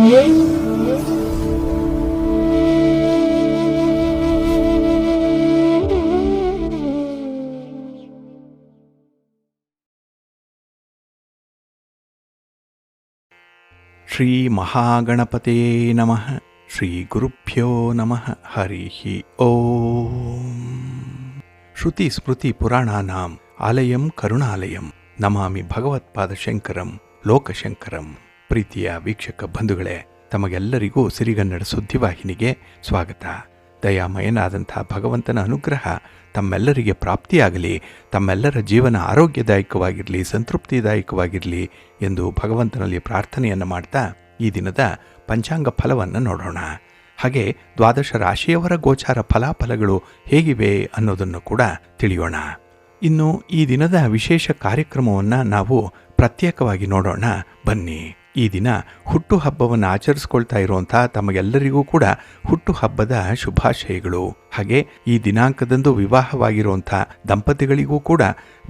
ಶ್ರೀ ಮಹಾಗಣಪತೇ ನಮಃ. ಶ್ರೀ ಗುರುಭ್ಯೋ ನಮಃ. ಹರಿ ಓಂ. ಶ್ರುತಿ ಸ್ಮೃತಿ ಪುರಾಣಾನಾಂ ಆಲಯಂ ಕರುಣಾಲಯಂ ನಮಾಮಿ ಭಗವತ್ಪಾದಶಂಕರಂ ಲೋಕಶಂಕರಂ. ಪ್ರೀತಿಯ ವೀಕ್ಷಕ ಬಂಧುಗಳೇ, ತಮಗೆಲ್ಲರಿಗೂ ಸಿರಿಗನ್ನಡ ಸುದ್ದಿವಾಹಿನಿಗೆ ಸ್ವಾಗತ. ದಯಾಮಯನಾದಂಥ ಭಗವಂತನ ಅನುಗ್ರಹ ತಮ್ಮೆಲ್ಲರಿಗೆ ಪ್ರಾಪ್ತಿಯಾಗಲಿ, ತಮ್ಮೆಲ್ಲರ ಜೀವನ ಆರೋಗ್ಯದಾಯಕವಾಗಿರಲಿ, ಸಂತೃಪ್ತಿದಾಯಕವಾಗಿರಲಿ ಎಂದು ಭಗವಂತನಲ್ಲಿ ಪ್ರಾರ್ಥನೆಯನ್ನು ಮಾಡ್ತಾ ಈ ದಿನದ ಪಂಚಾಂಗ ಫಲವನ್ನು ನೋಡೋಣ. ಹಾಗೆ 12 ರಾಶಿಯವರ ಗೋಚಾರ ಫಲಾಫಲಗಳು ಹೇಗಿವೆ ಅನ್ನೋದನ್ನು ಕೂಡ ತಿಳಿಯೋಣ. ಇನ್ನು ಈ ದಿನದ ವಿಶೇಷ ಕಾರ್ಯಕ್ರಮವನ್ನು ನಾವು ಪ್ರತ್ಯೇಕವಾಗಿ ನೋಡೋಣ ಬನ್ನಿ. ಈ ದಿನ ಹುಟ್ಟುಹಬ್ಬವನ್ನು ಆಚರಿಸ್ಕೊಳ್ತಾ ಇರುವಂಥ ತಮಗೆಲ್ಲರಿಗೂ ಕೂಡ ಹುಟ್ಟುಹಬ್ಬದ ಶುಭಾಶಯಗಳು. ಹಾಗೆ ಈ ದಿನಾಂಕದಂದು ವಿವಾಹವಾಗಿರುವಂಥ ದಂಪತಿಗಳಿಗೂ ಕೂಡ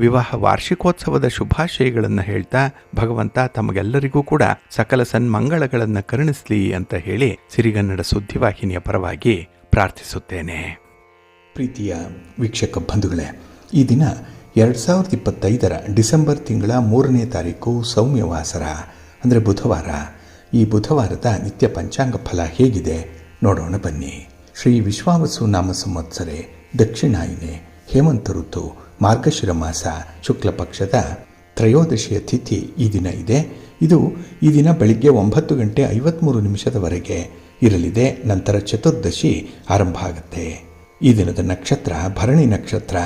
ವಿವಾಹ ವಾರ್ಷಿಕೋತ್ಸವದ ಶುಭಾಶಯಗಳನ್ನು ಹೇಳ್ತಾ ಭಗವಂತ ತಮಗೆಲ್ಲರಿಗೂ ಕೂಡ ಸಕಲ ಸನ್ಮಂಗಳಗಳನ್ನು ಕರುಣಿಸಲಿ ಅಂತ ಹೇಳಿ ಸಿರಿಗನ್ನಡ ಸುದ್ದಿವಾಹಿನಿಯ ಪರವಾಗಿ ಪ್ರಾರ್ಥಿಸುತ್ತೇನೆ. ಪ್ರೀತಿಯ ವೀಕ್ಷಕ ಬಂಧುಗಳೇ, ಈ ದಿನ 2025 ಡಿಸೆಂಬರ್ ತಿಂಗಳ 3ನೇ ತಾರೀಕು ಸೌಮ್ಯವಾಸರ ಅಂದರೆ ಬುಧವಾರ. ಈ ಬುಧವಾರದ ನಿತ್ಯ ಪಂಚಾಂಗ ಫಲ ಹೇಗಿದೆ ನೋಡೋಣ ಬನ್ನಿ. ಶ್ರೀ ವಿಶ್ವಾವಸು ನಾಮ ಸಂವತ್ಸರೆ ದಕ್ಷಿಣಾಯಿನೆ ಹೇಮಂತ ಋತು ಮಾರ್ಗಶಿರ ಮಾಸ ಶುಕ್ಲ ಪಕ್ಷದ ತ್ರಯೋದಶಿಯ ತಿಥಿ ಈ ದಿನ ಇದೆ. ಇದು ಈ ದಿನ ಬೆಳಿಗ್ಗೆ 9:53 ಇರಲಿದೆ. ನಂತರ ಚತುರ್ದಶಿ ಆರಂಭ ಆಗುತ್ತೆ. ಈ ದಿನದ ನಕ್ಷತ್ರ ಭರಣಿ ನಕ್ಷತ್ರ.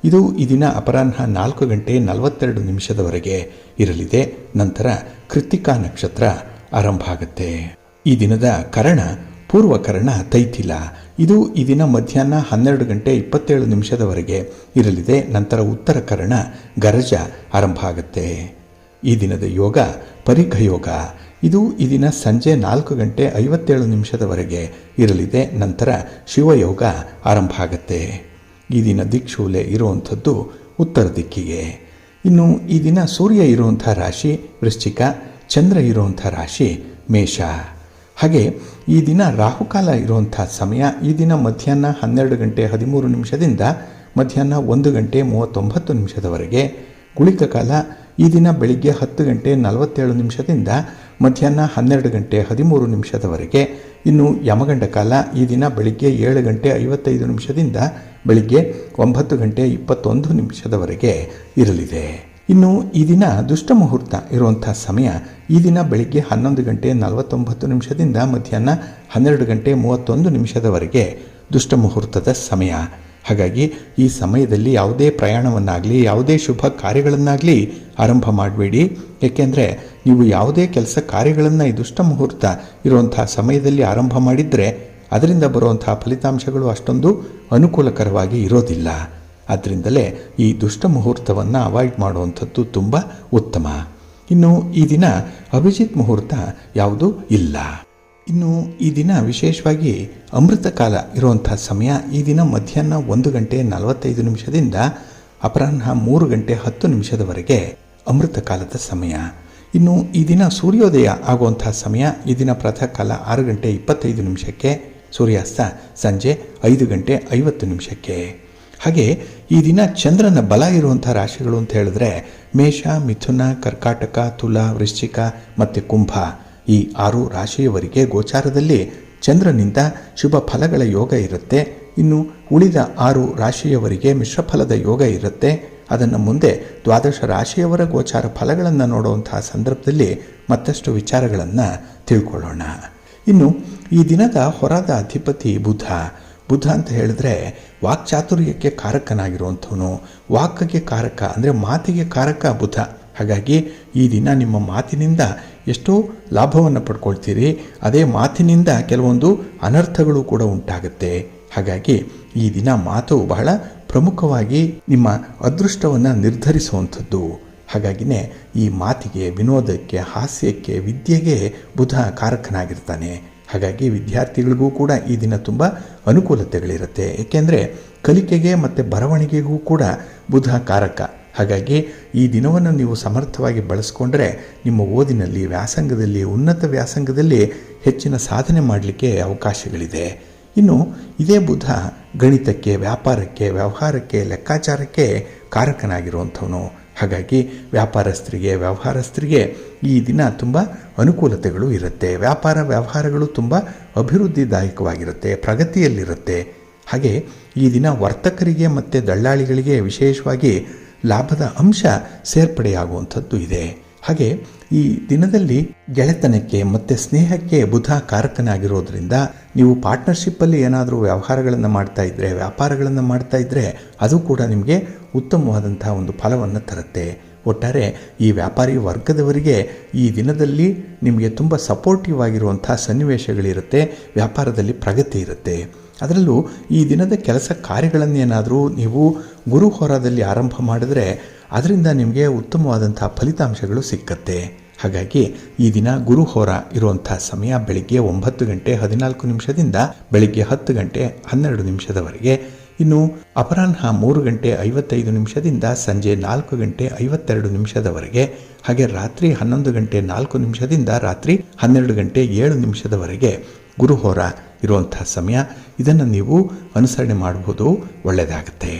ಇದು ಈ ದಿನ ಅಪರಾಹ್ನ 4:42 ಇರಲಿದೆ. ನಂತರ ಕೃತ್ತಿಕಾ ನಕ್ಷತ್ರ ಆರಂಭ ಆಗುತ್ತೆ. ಈ ದಿನದ ಕರಣ ಪೂರ್ವಕರಣ ತೈಥಿಲ. ಇದು ಈ ದಿನ ಮಧ್ಯಾಹ್ನ 12:27 ಇರಲಿದೆ. ನಂತರ ಉತ್ತರ ಕರಣ ಗರಜ ಆರಂಭ ಆಗುತ್ತೆ. ಈ ದಿನದ ಯೋಗ ಪರಿಘಯೋಗ. ಇದು ಈ ದಿನ ಸಂಜೆ 4:57 ಇರಲಿದೆ. ನಂತರ ಶಿವಯೋಗ ಆರಂಭ ಆಗುತ್ತೆ. ಈ ದಿನ ದಿಕ್ಶೂಲೆ ಇರುವಂಥದ್ದು ಉತ್ತರ ದಿಕ್ಕಿಗೆ. ಇನ್ನು ಈ ದಿನ ಸೂರ್ಯ ಇರುವಂಥ ರಾಶಿ ವೃಶ್ಚಿಕ, ಚಂದ್ರ ಇರುವಂಥ ರಾಶಿ ಮೇಷ. ಹಾಗೆ ಈ ದಿನ ರಾಹುಕಾಲ ಇರುವಂಥ ಸಮಯ ಈ ದಿನ ಮಧ್ಯಾಹ್ನ 12:13 ಮಧ್ಯಾಹ್ನ 1:39 ಗುಳಿಕ ಕಾಲ ಈ ದಿನ ಬೆಳಿಗ್ಗೆ 10:47 ಮಧ್ಯಾಹ್ನ 12:13 ಇನ್ನು ಯಮಗಂಡ ಕಾಲ ಈ ದಿನ ಬೆಳಿಗ್ಗೆ 7:55 ಬೆಳಿಗ್ಗೆ 9:21 ಇರಲಿದೆ. ಇನ್ನು ಈ ದಿನ ದುಷ್ಟ ಮುಹೂರ್ತ ಇರುವಂಥ ಸಮಯ ಈ ದಿನ ಬೆಳಿಗ್ಗೆ 11:49 ಮಧ್ಯಾಹ್ನ 12:31 ದುಷ್ಟ ಮುಹೂರ್ತದ ಸಮಯ. ಹಾಗಾಗಿ ಈ ಸಮಯದಲ್ಲಿ ಯಾವುದೇ ಪ್ರಯಾಣವನ್ನಾಗಲಿ ಯಾವುದೇ ಶುಭ ಕಾರ್ಯಗಳನ್ನಾಗಲಿ ಆರಂಭ ಮಾಡಬೇಡಿ. ಏಕೆಂದರೆ ನೀವು ಯಾವುದೇ ಕೆಲಸ ಕಾರ್ಯಗಳನ್ನು ಈ ದುಷ್ಟ ಮುಹೂರ್ತ ಇರುವಂಥ ಸಮಯದಲ್ಲಿ ಆರಂಭ ಮಾಡಿದರೆ ಅದರಿಂದ ಬರುವಂಥ ಫಲಿತಾಂಶಗಳು ಅಷ್ಟೊಂದು ಅನುಕೂಲಕರವಾಗಿ ಇರೋದಿಲ್ಲ. ಆದ್ದರಿಂದಲೇ ಈ ದುಷ್ಟ ಮುಹೂರ್ತವನ್ನು ಅವಾಯ್ಡ್ ಮಾಡುವಂಥದ್ದು ತುಂಬ ಉತ್ತಮ. ಇನ್ನು ಈ ದಿನ ಅಭಿಜಿತ್ ಮುಹೂರ್ತ ಯಾವುದೂ ಇಲ್ಲ. ಇನ್ನು ಈ ದಿನ ವಿಶೇಷವಾಗಿ ಅಮೃತ ಕಾಲ ಇರುವಂಥ ಸಮಯ ಈ ದಿನ ಮಧ್ಯಾಹ್ನ 1:45 ಅಪರಾಹ್ನ 3:10 ಅಮೃತ ಕಾಲದ ಸಮಯ. ಇನ್ನು ಈ ದಿನ ಸೂರ್ಯೋದಯ ಆಗುವಂಥ ಸಮಯ ಈ ದಿನ ಪ್ರಾತಃ ಕಾಲ 6:25 ಸೂರ್ಯಾಸ್ತ ಸಂಜೆ 5:50. ಹಾಗೆ ಈ ದಿನ ಚಂದ್ರನ ಬಲ ಇರುವಂಥ ರಾಶಿಗಳು ಅಂತ ಹೇಳಿದ್ರೆ ಮೇಷ, ಮಿಥುನ, ಕರ್ಕಾಟಕ, ತುಲಾ, ವೃಶ್ಚಿಕ ಮತ್ತು ಕುಂಭ. ಈ 6 ರಾಶಿಯವರಿಗೆ ಗೋಚಾರದಲ್ಲಿ ಚಂದ್ರನಿಂದ ಶುಭ ಫಲಗಳ ಯೋಗ ಇರುತ್ತೆ. ಇನ್ನು ಉಳಿದ 6 ರಾಶಿಯವರಿಗೆ ಮಿಶ್ರಫಲದ ಯೋಗ ಇರುತ್ತೆ. ಅದನ್ನು ಮುಂದೆ 12 ರಾಶಿಯವರ ಗೋಚಾರ ಫಲಗಳನ್ನು ನೋಡುವಂತಹ ಸಂದರ್ಭದಲ್ಲಿ ಮತ್ತಷ್ಟು ವಿಚಾರಗಳನ್ನು ತಿಳ್ಕೊಳ್ಳೋಣ. ಇನ್ನು ಈ ದಿನದ ಹೊರದ ಅಧಿಪತಿ ಬುಧ. ಬುಧ ಅಂತ ಹೇಳಿದ್ರೆ ವಾಕ್ಚಾತುರ್ಯಕ್ಕೆ ಕಾರಕನಾಗಿರುವಂಥವನು, ವಾಕ್ಗೆ ಕಾರಕ ಅಂದರೆ ಮಾತಿಗೆ ಕಾರಕ ಬುಧ. ಹಾಗಾಗಿ ಈ ದಿನ ನಿಮ್ಮ ಮಾತಿನಿಂದ ಎಷ್ಟೋ ಲಾಭವನ್ನು ಪಡ್ಕೊಳ್ತೀರಿ. ಅದೇ ಮಾತಿನಿಂದ ಕೆಲವೊಂದು ಅನರ್ಥಗಳು ಕೂಡ ಉಂಟಾಗುತ್ತೆ. ಹಾಗಾಗಿ ಈ ದಿನ ಮಾತು ಬಹಳ ಪ್ರಮುಖವಾಗಿ ನಿಮ್ಮ ಅದೃಷ್ಟವನ್ನು ನಿರ್ಧರಿಸುವಂಥದ್ದು. ಹಾಗಾಗಿನೇ ಈ ಮಾತಿಗೆ, ವಿನೋದಕ್ಕೆ, ಹಾಸ್ಯಕ್ಕೆ, ವಿದ್ಯೆಗೆ ಬುಧ ಕಾರಕನಾಗಿರ್ತಾನೆ. ಹಾಗಾಗಿ ವಿದ್ಯಾರ್ಥಿಗಳಿಗೂ ಕೂಡ ಈ ದಿನ ತುಂಬ ಅನುಕೂಲತೆಗಳಿರುತ್ತೆ. ಏಕೆಂದರೆ ಕಲಿಕೆಗೆ ಮತ್ತು ಬರವಣಿಗೆಗೂ ಕೂಡ ಬುಧ ಕಾರಕ. ಹಾಗಾಗಿ ಈ ದಿನವನ್ನು ನೀವು ಸಮರ್ಥವಾಗಿ ಬಳಸ್ಕೊಂಡ್ರೆ ನಿಮ್ಮ ಓದಿನಲ್ಲಿ, ವ್ಯಾಸಂಗದಲ್ಲಿ, ಉನ್ನತ ವ್ಯಾಸಂಗದಲ್ಲಿ ಹೆಚ್ಚಿನ ಸಾಧನೆ ಮಾಡಲಿಕ್ಕೆ ಅವಕಾಶಗಳಿದೆ. ಇನ್ನು ಇದೇ ಬುಧ ಗಣಿತಕ್ಕೆ, ವ್ಯಾಪಾರಕ್ಕೆ, ವ್ಯವಹಾರಕ್ಕೆ, ಲೆಕ್ಕಾಚಾರಕ್ಕೆ ಕಾರಕನಾಗಿರುವಂಥವನು. ಹಾಗಾಗಿ ವ್ಯಾಪಾರಸ್ಥರಿಗೆ, ವ್ಯವಹಾರಸ್ಥರಿಗೆ ಈ ದಿನ ತುಂಬ ಅನುಕೂಲತೆಗಳು ಇರುತ್ತೆ. ವ್ಯಾಪಾರ ವ್ಯವಹಾರಗಳು ತುಂಬ ಅಭಿವೃದ್ಧಿದಾಯಕವಾಗಿರುತ್ತೆ, ಪ್ರಗತಿಯಲ್ಲಿರುತ್ತೆ. ಹಾಗೆ ಈ ದಿನ ವರ್ತಕರಿಗೆ ಮತ್ತು ದಳ್ಳಾಳಿಗಳಿಗೆ ವಿಶೇಷವಾಗಿ ಲಾಭದ ಅಂಶ ಸೇರ್ಪಡೆಯಾಗುವಂಥದ್ದು ಇದೆ. ಹಾಗೆ ಈ ದಿನದಲ್ಲಿ ಗೆಳೆತನಕ್ಕೆ ಮತ್ತು ಸ್ನೇಹಕ್ಕೆ ಬುಧ ಕಾರಕನಾಗಿರೋದ್ರಿಂದ ನೀವು ಪಾರ್ಟ್ನರ್ಶಿಪ್ಪಲ್ಲಿ ಏನಾದರೂ ವ್ಯವಹಾರಗಳನ್ನು ಮಾಡ್ತಾ ಇದ್ದರೆ, ವ್ಯಾಪಾರಗಳನ್ನು ಮಾಡ್ತಾ ಇದ್ದರೆ ಅದು ಕೂಡ ನಿಮಗೆ ಉತ್ತಮವಾದಂಥ ಒಂದು ಫಲವನ್ನು ತರುತ್ತೆ. ಒಟ್ಟಾರೆ ಈ ವ್ಯಾಪಾರಿ ವರ್ಗದವರಿಗೆ ಈ ದಿನದಲ್ಲಿ ನಿಮಗೆ ತುಂಬ ಸಪೋರ್ಟಿವ್ ಆಗಿರುವಂಥ ಸನ್ನಿವೇಶಗಳಿರುತ್ತೆ, ವ್ಯಾಪಾರದಲ್ಲಿ ಪ್ರಗತಿ ಇರುತ್ತೆ. ಅದರಲ್ಲೂ ಈ ದಿನದ ಕೆಲಸ ಕಾರ್ಯಗಳನ್ನೇನಾದರೂ ನೀವು ಗುರು ಹೋರಾದಲ್ಲಿ ಆರಂಭ ಮಾಡಿದ್ರೆ ಅದರಿಂದ ನಿಮಗೆ ಉತ್ತಮವಾದಂಥ ಫಲಿತಾಂಶಗಳು ಸಿಕ್ಕತ್ತೆ. ಹಾಗಾಗಿ ಈ ದಿನ ಗುರು ಹೋರ ಇರುವಂಥ ಸಮಯ ಬೆಳಿಗ್ಗೆ 9 ಗಂಟೆ 14 ನಿಮಿಷದಿಂದ ಬೆಳಿಗ್ಗೆ 10 ಗಂಟೆ 12 ನಿಮಿಷದವರೆಗೆ. ಇನ್ನು ಅಪರಾಹ್ನ 3 ಗಂಟೆ 55 ನಿಮಿಷದಿಂದ ಸಂಜೆ 4 ಗಂಟೆ 52 ನಿಮಿಷದವರೆಗೆ. ಹಾಗೆ ರಾತ್ರಿ 11 ಗಂಟೆ 4 ನಿಮಿಷದಿಂದ ರಾತ್ರಿ 12 ಗಂಟೆ 7 ನಿಮಿಷದವರೆಗೆ ಗುರುಹೋರ ಇರುವಂಥ ಸಮಯ. ಇದನ್ನು ನೀವು ಅನುಸರಣೆ ಮಾಡಬಹುದು, ಒಳ್ಳೆಯದಾಗುತ್ತೆ.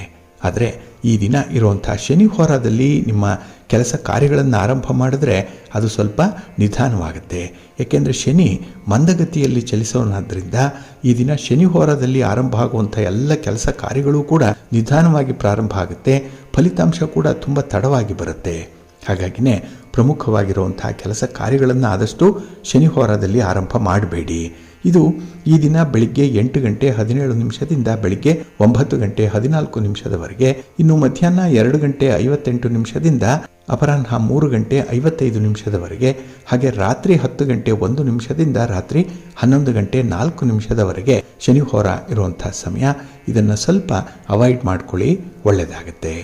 ಆದರೆ ಈ ದಿನ ಇರುವಂಥ ಶನಿ ಹೋರಾದಲ್ಲಿ ನಿಮ್ಮ ಕೆಲಸ ಕಾರ್ಯಗಳನ್ನು ಆರಂಭ ಮಾಡಿದ್ರೆ ಅದು ಸ್ವಲ್ಪ ನಿಧಾನವಾಗುತ್ತೆ. ಏಕೆಂದರೆ ಶನಿ ಮಂದಗತಿಯಲ್ಲಿ ಚಲಿಸೋನಾದ್ದರಿಂದ ಈ ದಿನ ಶನಿ ಹೋರಾದಲ್ಲಿ ಆರಂಭ ಆಗುವಂಥ ಎಲ್ಲ ಕೆಲಸ ಕಾರ್ಯಗಳು ಕೂಡ ನಿಧಾನವಾಗಿ ಪ್ರಾರಂಭ ಆಗುತ್ತೆ, ಫಲಿತಾಂಶ ಕೂಡ ತುಂಬ ತಡವಾಗಿ ಬರುತ್ತೆ. ಹಾಗಾಗಿನೇ ಪ್ರಮುಖವಾಗಿರುವಂಥ ಕೆಲಸ ಕಾರ್ಯಗಳನ್ನು ಆದಷ್ಟು ಶನಿ ಹೋರಾದಲ್ಲಿ ಆರಂಭ ಮಾಡಬೇಡಿ. ಇದು ಈ ದಿನ ಬೆಳಿಗ್ಗೆ 8 ಗಂಟೆ 17 ನಿಮಿಷದಿಂದ ಬೆಳಿಗ್ಗೆ 9 ಗಂಟೆ 14 ನಿಮಿಷದವರೆಗೆ. ಇನ್ನು ಮಧ್ಯಾಹ್ನ 2 ಗಂಟೆ 58 ನಿಮಿಷದಿಂದ ಅಪರಾಹ್ನ 3 ಗಂಟೆ 55 ನಿಮಿಷದವರೆಗೆ. ಹಾಗೆ ರಾತ್ರಿ 10 ಗಂಟೆ 1 ನಿಮಿಷದಿಂದ ರಾತ್ರಿ 11 ಗಂಟೆ 4 ನಿಮಿಷದವರೆಗೆ ಶನಿ ಹೋರ ಇರುವಂಥ ಸಮಯ. ಇದನ್ನು ಸ್ವಲ್ಪ ಅವಾಯ್ಡ್ ಮಾಡ್ಕೊಳ್ಳಿ, ಒಳ್ಳೆಯದಾಗುತ್ತೆ.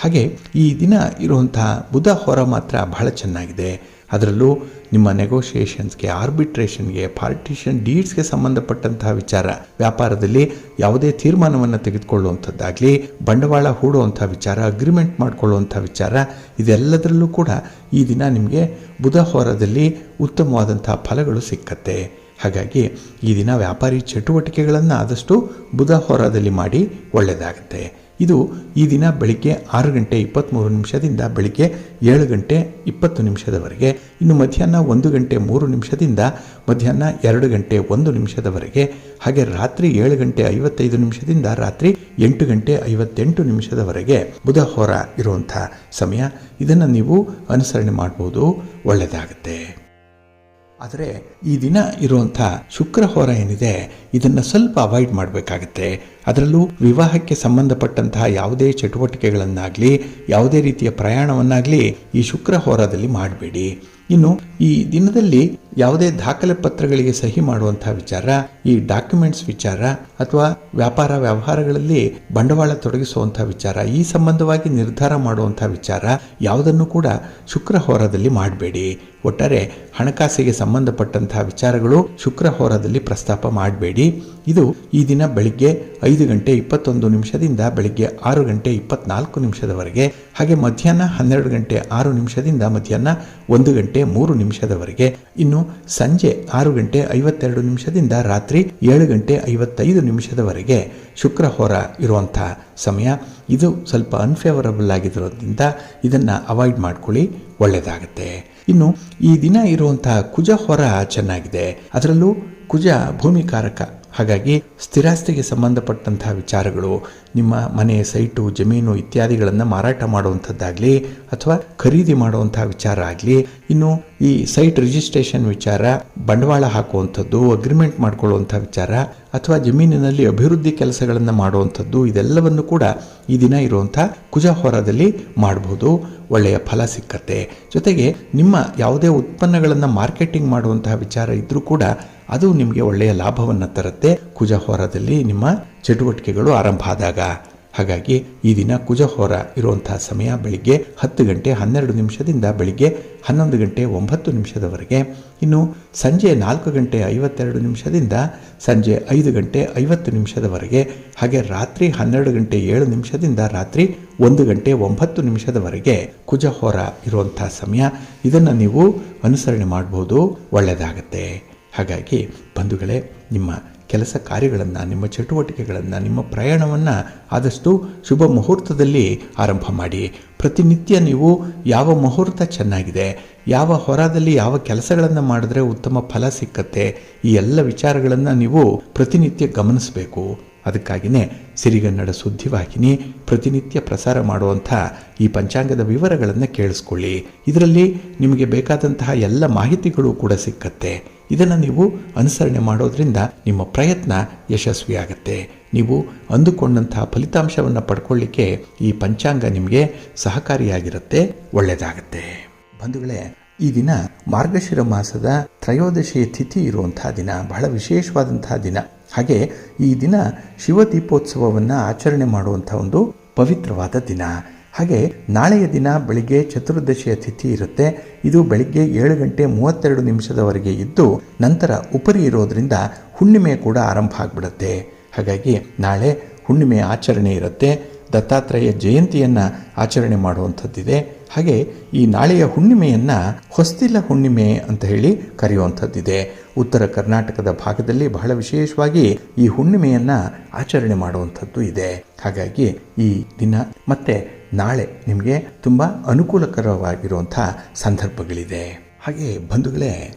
ಹಾಗೆ ಈ ದಿನ ಇರುವಂಥ ಬುಧ ಹೋರ ಮಾತ್ರ ಬಹಳ ಚೆನ್ನಾಗಿದೆ. ಅದರಲ್ಲೂ ನಿಮ್ಮ ನೆಗೋಷಿಯೇಷನ್ಸ್ಗೆ, ಆರ್ಬಿಟ್ರೇಷನ್ಗೆ, ಪಾರ್ಟಿಷನ್ ಡೀಡ್ಸ್ಗೆ ಸಂಬಂಧಪಟ್ಟಂತಹ ವಿಚಾರ, ವ್ಯಾಪಾರದಲ್ಲಿ ಯಾವುದೇ ತೀರ್ಮಾನವನ್ನು ತೆಗೆದುಕೊಳ್ಳುವಂಥದ್ದಾಗಲಿ, ಬಂಡವಾಳ ಹೂಡುವಂಥ ವಿಚಾರ, ಅಗ್ರಿಮೆಂಟ್ ಮಾಡಿಕೊಳ್ಳುವಂಥ ವಿಚಾರ, ಇದೆಲ್ಲದರಲ್ಲೂ ಕೂಡ ಈ ದಿನ ನಿಮಗೆ ಬುಧ ಹೋರದಲ್ಲಿ ಉತ್ತಮವಾದಂಥ ಫಲಗಳು ಸಿಕ್ಕತ್ತೆ. ಹಾಗಾಗಿ ಈ ದಿನ ವ್ಯಾಪಾರಿ ಚಟುವಟಿಕೆಗಳನ್ನು ಆದಷ್ಟು ಬುಧ ಹೋರದಲ್ಲಿ ಮಾಡಿ, ಒಳ್ಳೆಯದಾಗುತ್ತೆ. ಇದು ಈ ದಿನ ಬೆಳಿಗ್ಗೆ 6 ಗಂಟೆ 23 ನಿಮಿಷದಿಂದ ಬೆಳಿಗ್ಗೆ 7 ಗಂಟೆ 20 ನಿಮಿಷದವರೆಗೆ. ಇನ್ನು ಮಧ್ಯಾಹ್ನ 1 ಗಂಟೆ 3 ನಿಮಿಷದಿಂದ ಮಧ್ಯಾಹ್ನ 2 ಗಂಟೆ 1 ನಿಮಿಷದವರೆಗೆ. ಹಾಗೆ ರಾತ್ರಿ 7 ಗಂಟೆ 55 ನಿಮಿಷದಿಂದ ರಾತ್ರಿ 8 ಗಂಟೆ 58 ನಿಮಿಷದವರೆಗೆ ಬುಧ ಹೋರ ಇರುವಂಥ ಸಮಯ. ಇದನ್ನು ನೀವು ಅನುಸರಣೆ ಮಾಡ್ಬೋದು, ಒಳ್ಳೆಯದಾಗುತ್ತೆ. ಆದರೆ ಈ ದಿನ ಇರುವಂಥ ಶುಕ್ರ ಹೋರ ಏನಿದೆ ಇದನ್ನು ಸ್ವಲ್ಪ ಅವಾಯ್ಡ್ ಮಾಡಬೇಕಾಗತ್ತೆ. ಅದರಲ್ಲೂ ವಿವಾಹಕ್ಕೆ ಸಂಬಂಧಪಟ್ಟಂತಹ ಯಾವುದೇ ಚಟುವಟಿಕೆಗಳನ್ನಾಗಲಿ, ಯಾವುದೇ ರೀತಿಯ ಪ್ರಯಾಣವನ್ನಾಗಲಿ ಈ ಶುಕ್ರ ಹೋರಾದಲ್ಲಿ ಮಾಡಬೇಡಿ. ಇನ್ನು ಈ ದಿನದಲ್ಲಿ ಯಾವುದೇ ದಾಖಲೆ ಪತ್ರಗಳಿಗೆ ಸಹಿ ಮಾಡುವಂತಹ ವಿಚಾರ, ಈ ಡಾಕ್ಯುಮೆಂಟ್ಸ್ ವಿಚಾರ ಅಥವಾ ವ್ಯಾಪಾರ ವ್ಯವಹಾರಗಳಲ್ಲಿ ಬಂಡವಾಳ ತೊಡಗಿಸುವಂಥ ವಿಚಾರ, ಈ ಸಂಬಂಧವಾಗಿ ನಿರ್ಧಾರ ಮಾಡುವಂಥ ವಿಚಾರ ಯಾವುದನ್ನು ಕೂಡ ಶುಕ್ರ ಹೋರಾದಲ್ಲಿ ಮಾಡಬೇಡಿ. ಒಟ್ಟಾರೆ ಹಣಕಾಸಿಗೆ ಸಂಬಂಧಪಟ್ಟಂತಹ ವಿಚಾರಗಳು ಶುಕ್ರ ಹೋರಾದಲ್ಲಿ ಪ್ರಸ್ತಾಪ ಮಾಡಬೇಡಿ. ಇದು ಈ ದಿನ ಬೆಳಿಗ್ಗೆ 5 ಗಂಟೆ 21 ನಿಮಿಷದಿಂದ ಬೆಳಿಗ್ಗೆ 6 ಗಂಟೆ 24 ನಿಮಿಷದವರೆಗೆ. ಹಾಗೆ ಮಧ್ಯಾಹ್ನ 12 ಗಂಟೆ 6 ನಿಮಿಷದಿಂದ ಮಧ್ಯಾಹ್ನ 1 ಗಂಟೆ 3 ನಿಮಿಷದವರೆಗೆ. ಇನ್ನು ಸಂಜೆ 6 ಗಂಟೆ 52 ನಿಮಿಷದಿಂದ ರಾತ್ರಿ 7 ಗಂಟೆ 55 ನಿಮಿಷದವರೆಗೆ ಶುಕ್ರ ಹೋರ ಇರುವಂಥ ಸಮಯ. ಇದು ಸ್ವಲ್ಪ ಅನ್ಫೇವರಬಲ್ ಆಗಿರೋದ್ರಿಂದ ಇದನ್ನು ಅವಾಯ್ಡ್ ಮಾಡ್ಕೊಳ್ಳಿ, ಒಳ್ಳೆಯದಾಗುತ್ತೆ. ಇನ್ನು ಈ ದಿನ ಇರುವಂಥ ಕುಜ ಹೋರ ಚೆನ್ನಾಗಿದೆ. ಅದರಲ್ಲೂ ಕುಜ ಭೂಮಿಕಾರಕ. ಹಾಗಾಗಿ ಸ್ಥಿರಾಸ್ತಿಗೆ ಸಂಬಂಧಪಟ್ಟಂತಹ ವಿಚಾರಗಳು, ನಿಮ್ಮ ಮನೆ, ಸೈಟು, ಜಮೀನು ಇತ್ಯಾದಿಗಳನ್ನು ಮಾರಾಟ ಮಾಡುವಂಥದ್ದಾಗಲಿ ಅಥವಾ ಖರೀದಿ ಮಾಡುವಂಥ ವಿಚಾರ ಆಗಲಿ, ಇನ್ನು ಈ ಸೈಟ್ ರಿಜಿಸ್ಟ್ರೇಷನ್ ವಿಚಾರ, ಬಂಡವಾಳ ಹಾಕುವಂಥದ್ದು, ಅಗ್ರಿಮೆಂಟ್ ಮಾಡಿಕೊಳ್ಳುವಂಥ ವಿಚಾರ ಅಥವಾ ಜಮೀನಿನಲ್ಲಿ ಅಭಿವೃದ್ಧಿ ಕೆಲಸಗಳನ್ನು ಮಾಡುವಂಥದ್ದು, ಇದೆಲ್ಲವನ್ನು ಕೂಡ ಈ ದಿನ ಇರುವಂಥ ಕುಜ ಹೋರಾದಲ್ಲಿ ಮಾಡಬಹುದು, ಒಳ್ಳೆಯ ಫಲ ಸಿಕ್ಕತ್ತೆ. ಜೊತೆಗೆ ನಿಮ್ಮ ಯಾವುದೇ ಉತ್ಪನ್ನಗಳನ್ನು ಮಾರ್ಕೆಟಿಂಗ್ ಮಾಡುವಂತಹ ವಿಚಾರ ಇದ್ದರೂ ಕೂಡ ಅದು ನಿಮಗೆ ಒಳ್ಳೆಯ ಲಾಭವನ್ನು ತರುತ್ತೆ ಕುಜ ಹೋರಾದಲ್ಲಿ ನಿಮ್ಮ ಚಟುವಟಿಕೆಗಳು ಆರಂಭ ಆದಾಗ. ಹಾಗಾಗಿ ಈ ದಿನ ಕುಜಹೋರ ಇರುವಂತಹ ಸಮಯ ಬೆಳಿಗ್ಗೆ 10 ಗಂಟೆ 12 ನಿಮಿಷದಿಂದ ಬೆಳಿಗ್ಗೆ 11 ಗಂಟೆ 9 ನಿಮಿಷದವರೆಗೆ. ಇನ್ನು ಸಂಜೆ 4 ಗಂಟೆ 52 ನಿಮಿಷದಿಂದ ಸಂಜೆ 5 ಗಂಟೆ 50 ನಿಮಿಷದವರೆಗೆ. ಹಾಗೆ ರಾತ್ರಿ 12 ಗಂಟೆ 7 ನಿಮಿಷದಿಂದ ರಾತ್ರಿ 1 ಗಂಟೆ 9 ನಿಮಿಷದವರೆಗೆ ಕುಜಹೋರ ಇರುವಂತಹ ಸಮಯ. ಇದನ್ನು ನೀವು ಅನುಸರಣೆ ಮಾಡಬಹುದು, ಒಳ್ಳೆಯದಾಗತ್ತೆ. ಹಾಗಾಗಿ ಬಂಧುಗಳೇ, ನಿಮ್ಮ ಕೆಲಸ ಕಾರ್ಯಗಳನ್ನು, ನಿಮ್ಮ ಚಟುವಟಿಕೆಗಳನ್ನು, ನಿಮ್ಮ ಪ್ರಯಾಣವನ್ನು ಆದಷ್ಟು ಶುಭ ಮುಹೂರ್ತದಲ್ಲಿ ಆರಂಭ ಮಾಡಿ. ಪ್ರತಿನಿತ್ಯ ನೀವು ಯಾವ ಮುಹೂರ್ತ ಚೆನ್ನಾಗಿದೆ, ಯಾವ ಹೊರದಲ್ಲಿ ಯಾವ ಕೆಲಸಗಳನ್ನು ಮಾಡಿದ್ರೆ ಉತ್ತಮ ಫಲ ಸಿಕ್ಕತ್ತೆ, ಈ ಎಲ್ಲ ವಿಚಾರಗಳನ್ನು ನೀವು ಪ್ರತಿನಿತ್ಯ ಗಮನಿಸಬೇಕು. ಅದಕ್ಕಾಗಿಯೇ ಸಿರಿಗನ್ನಡ ಸುದ್ದಿವಾಹಿನಿ ಪ್ರತಿನಿತ್ಯ ಪ್ರಸಾರ ಮಾಡುವಂಥ ಈ ಪಂಚಾಂಗದ ವಿವರಗಳನ್ನು ಕೇಳಿಸ್ಕೊಳ್ಳಿ. ಇದರಲ್ಲಿ ನಿಮಗೆ ಬೇಕಾದಂತಹ ಎಲ್ಲ ಮಾಹಿತಿಗಳು ಕೂಡ ಸಿಕ್ಕತ್ತೆ. ಇದನ್ನು ನೀವು ಅನುಸರಣೆ ಮಾಡೋದ್ರಿಂದ ನಿಮ್ಮ ಪ್ರಯತ್ನ ಯಶಸ್ವಿಯಾಗತ್ತೆ. ನೀವು ಅಂದುಕೊಂಡಂತಹ ಫಲಿತಾಂಶವನ್ನು ಪಡ್ಕೊಳ್ಳಿಕ್ಕೆ ಈ ಪಂಚಾಂಗ ನಿಮಗೆ ಸಹಕಾರಿಯಾಗಿರುತ್ತೆ, ಒಳ್ಳೆಯದಾಗತ್ತೆ. ಬಂಧುಗಳೇ, ಈ ದಿನ ಮಾರ್ಗಶಿರ ಮಾಸದ ತ್ರಯೋದಶಿಯ ತಿಥಿ ಇರುವಂತಹ ದಿನ, ಬಹಳ ವಿಶೇಷವಾದಂತಹ ದಿನ. ಹಾಗೆ ಈ ದಿನ ಶಿವ ದೀಪೋತ್ಸವವನ್ನು ಆಚರಣೆ ಮಾಡುವಂಥ ಒಂದು ಪವಿತ್ರವಾದ ದಿನ. ಹಾಗೆ ನಾಳೆಯ ದಿನ ಬೆಳಿಗ್ಗೆ ಚತುರ್ದಶಿಯ ತಿಥಿ ಇರುತ್ತೆ. ಇದು ಬೆಳಿಗ್ಗೆ 7 ಗಂಟೆ 32 ನಿಮಿಷದವರೆಗೆ ಇದ್ದು ನಂತರ ಉಪರಿ ಇರೋದ್ರಿಂದ ಹುಣ್ಣಿಮೆ ಕೂಡ ಆರಂಭ ಆಗಿಬಿಡುತ್ತೆ. ಹಾಗಾಗಿ ನಾಳೆ ಹುಣ್ಣಿಮೆ ಆಚರಣೆ ಇರುತ್ತೆ. ದತ್ತಾತ್ರೇಯ ಜಯಂತಿಯನ್ನು ಆಚರಣೆ ಮಾಡುವಂಥದ್ದಿದೆ. ಹಾಗೆ ಈ ನಾಳೆಯ ಹುಣ್ಣಿಮೆಯನ್ನು ಹೊಸ್ತಿಲ ಹುಣ್ಣಿಮೆ ಅಂತ ಹೇಳಿ ಕರೆಯುವಂಥದ್ದಿದೆ. ಉತ್ತರ ಕರ್ನಾಟಕದ ಭಾಗದಲ್ಲಿ ಬಹಳ ವಿಶೇಷವಾಗಿ ಈ ಹುಣ್ಣಿಮೆಯನ್ನು ಆಚರಣೆ ಮಾಡುವಂಥದ್ದು ಇದೆ. ಹಾಗಾಗಿ ಈ ದಿನ ಮತ್ತೆ ನಾಳೆ ನಿಮಗೆ ತುಂಬ ಅನುಕೂಲಕರವಾಗಿರುವಂಥ ಸಂದರ್ಭಗಳಿದೆ. ಹಾಗೆ ಬಂಧುಗಳೇ,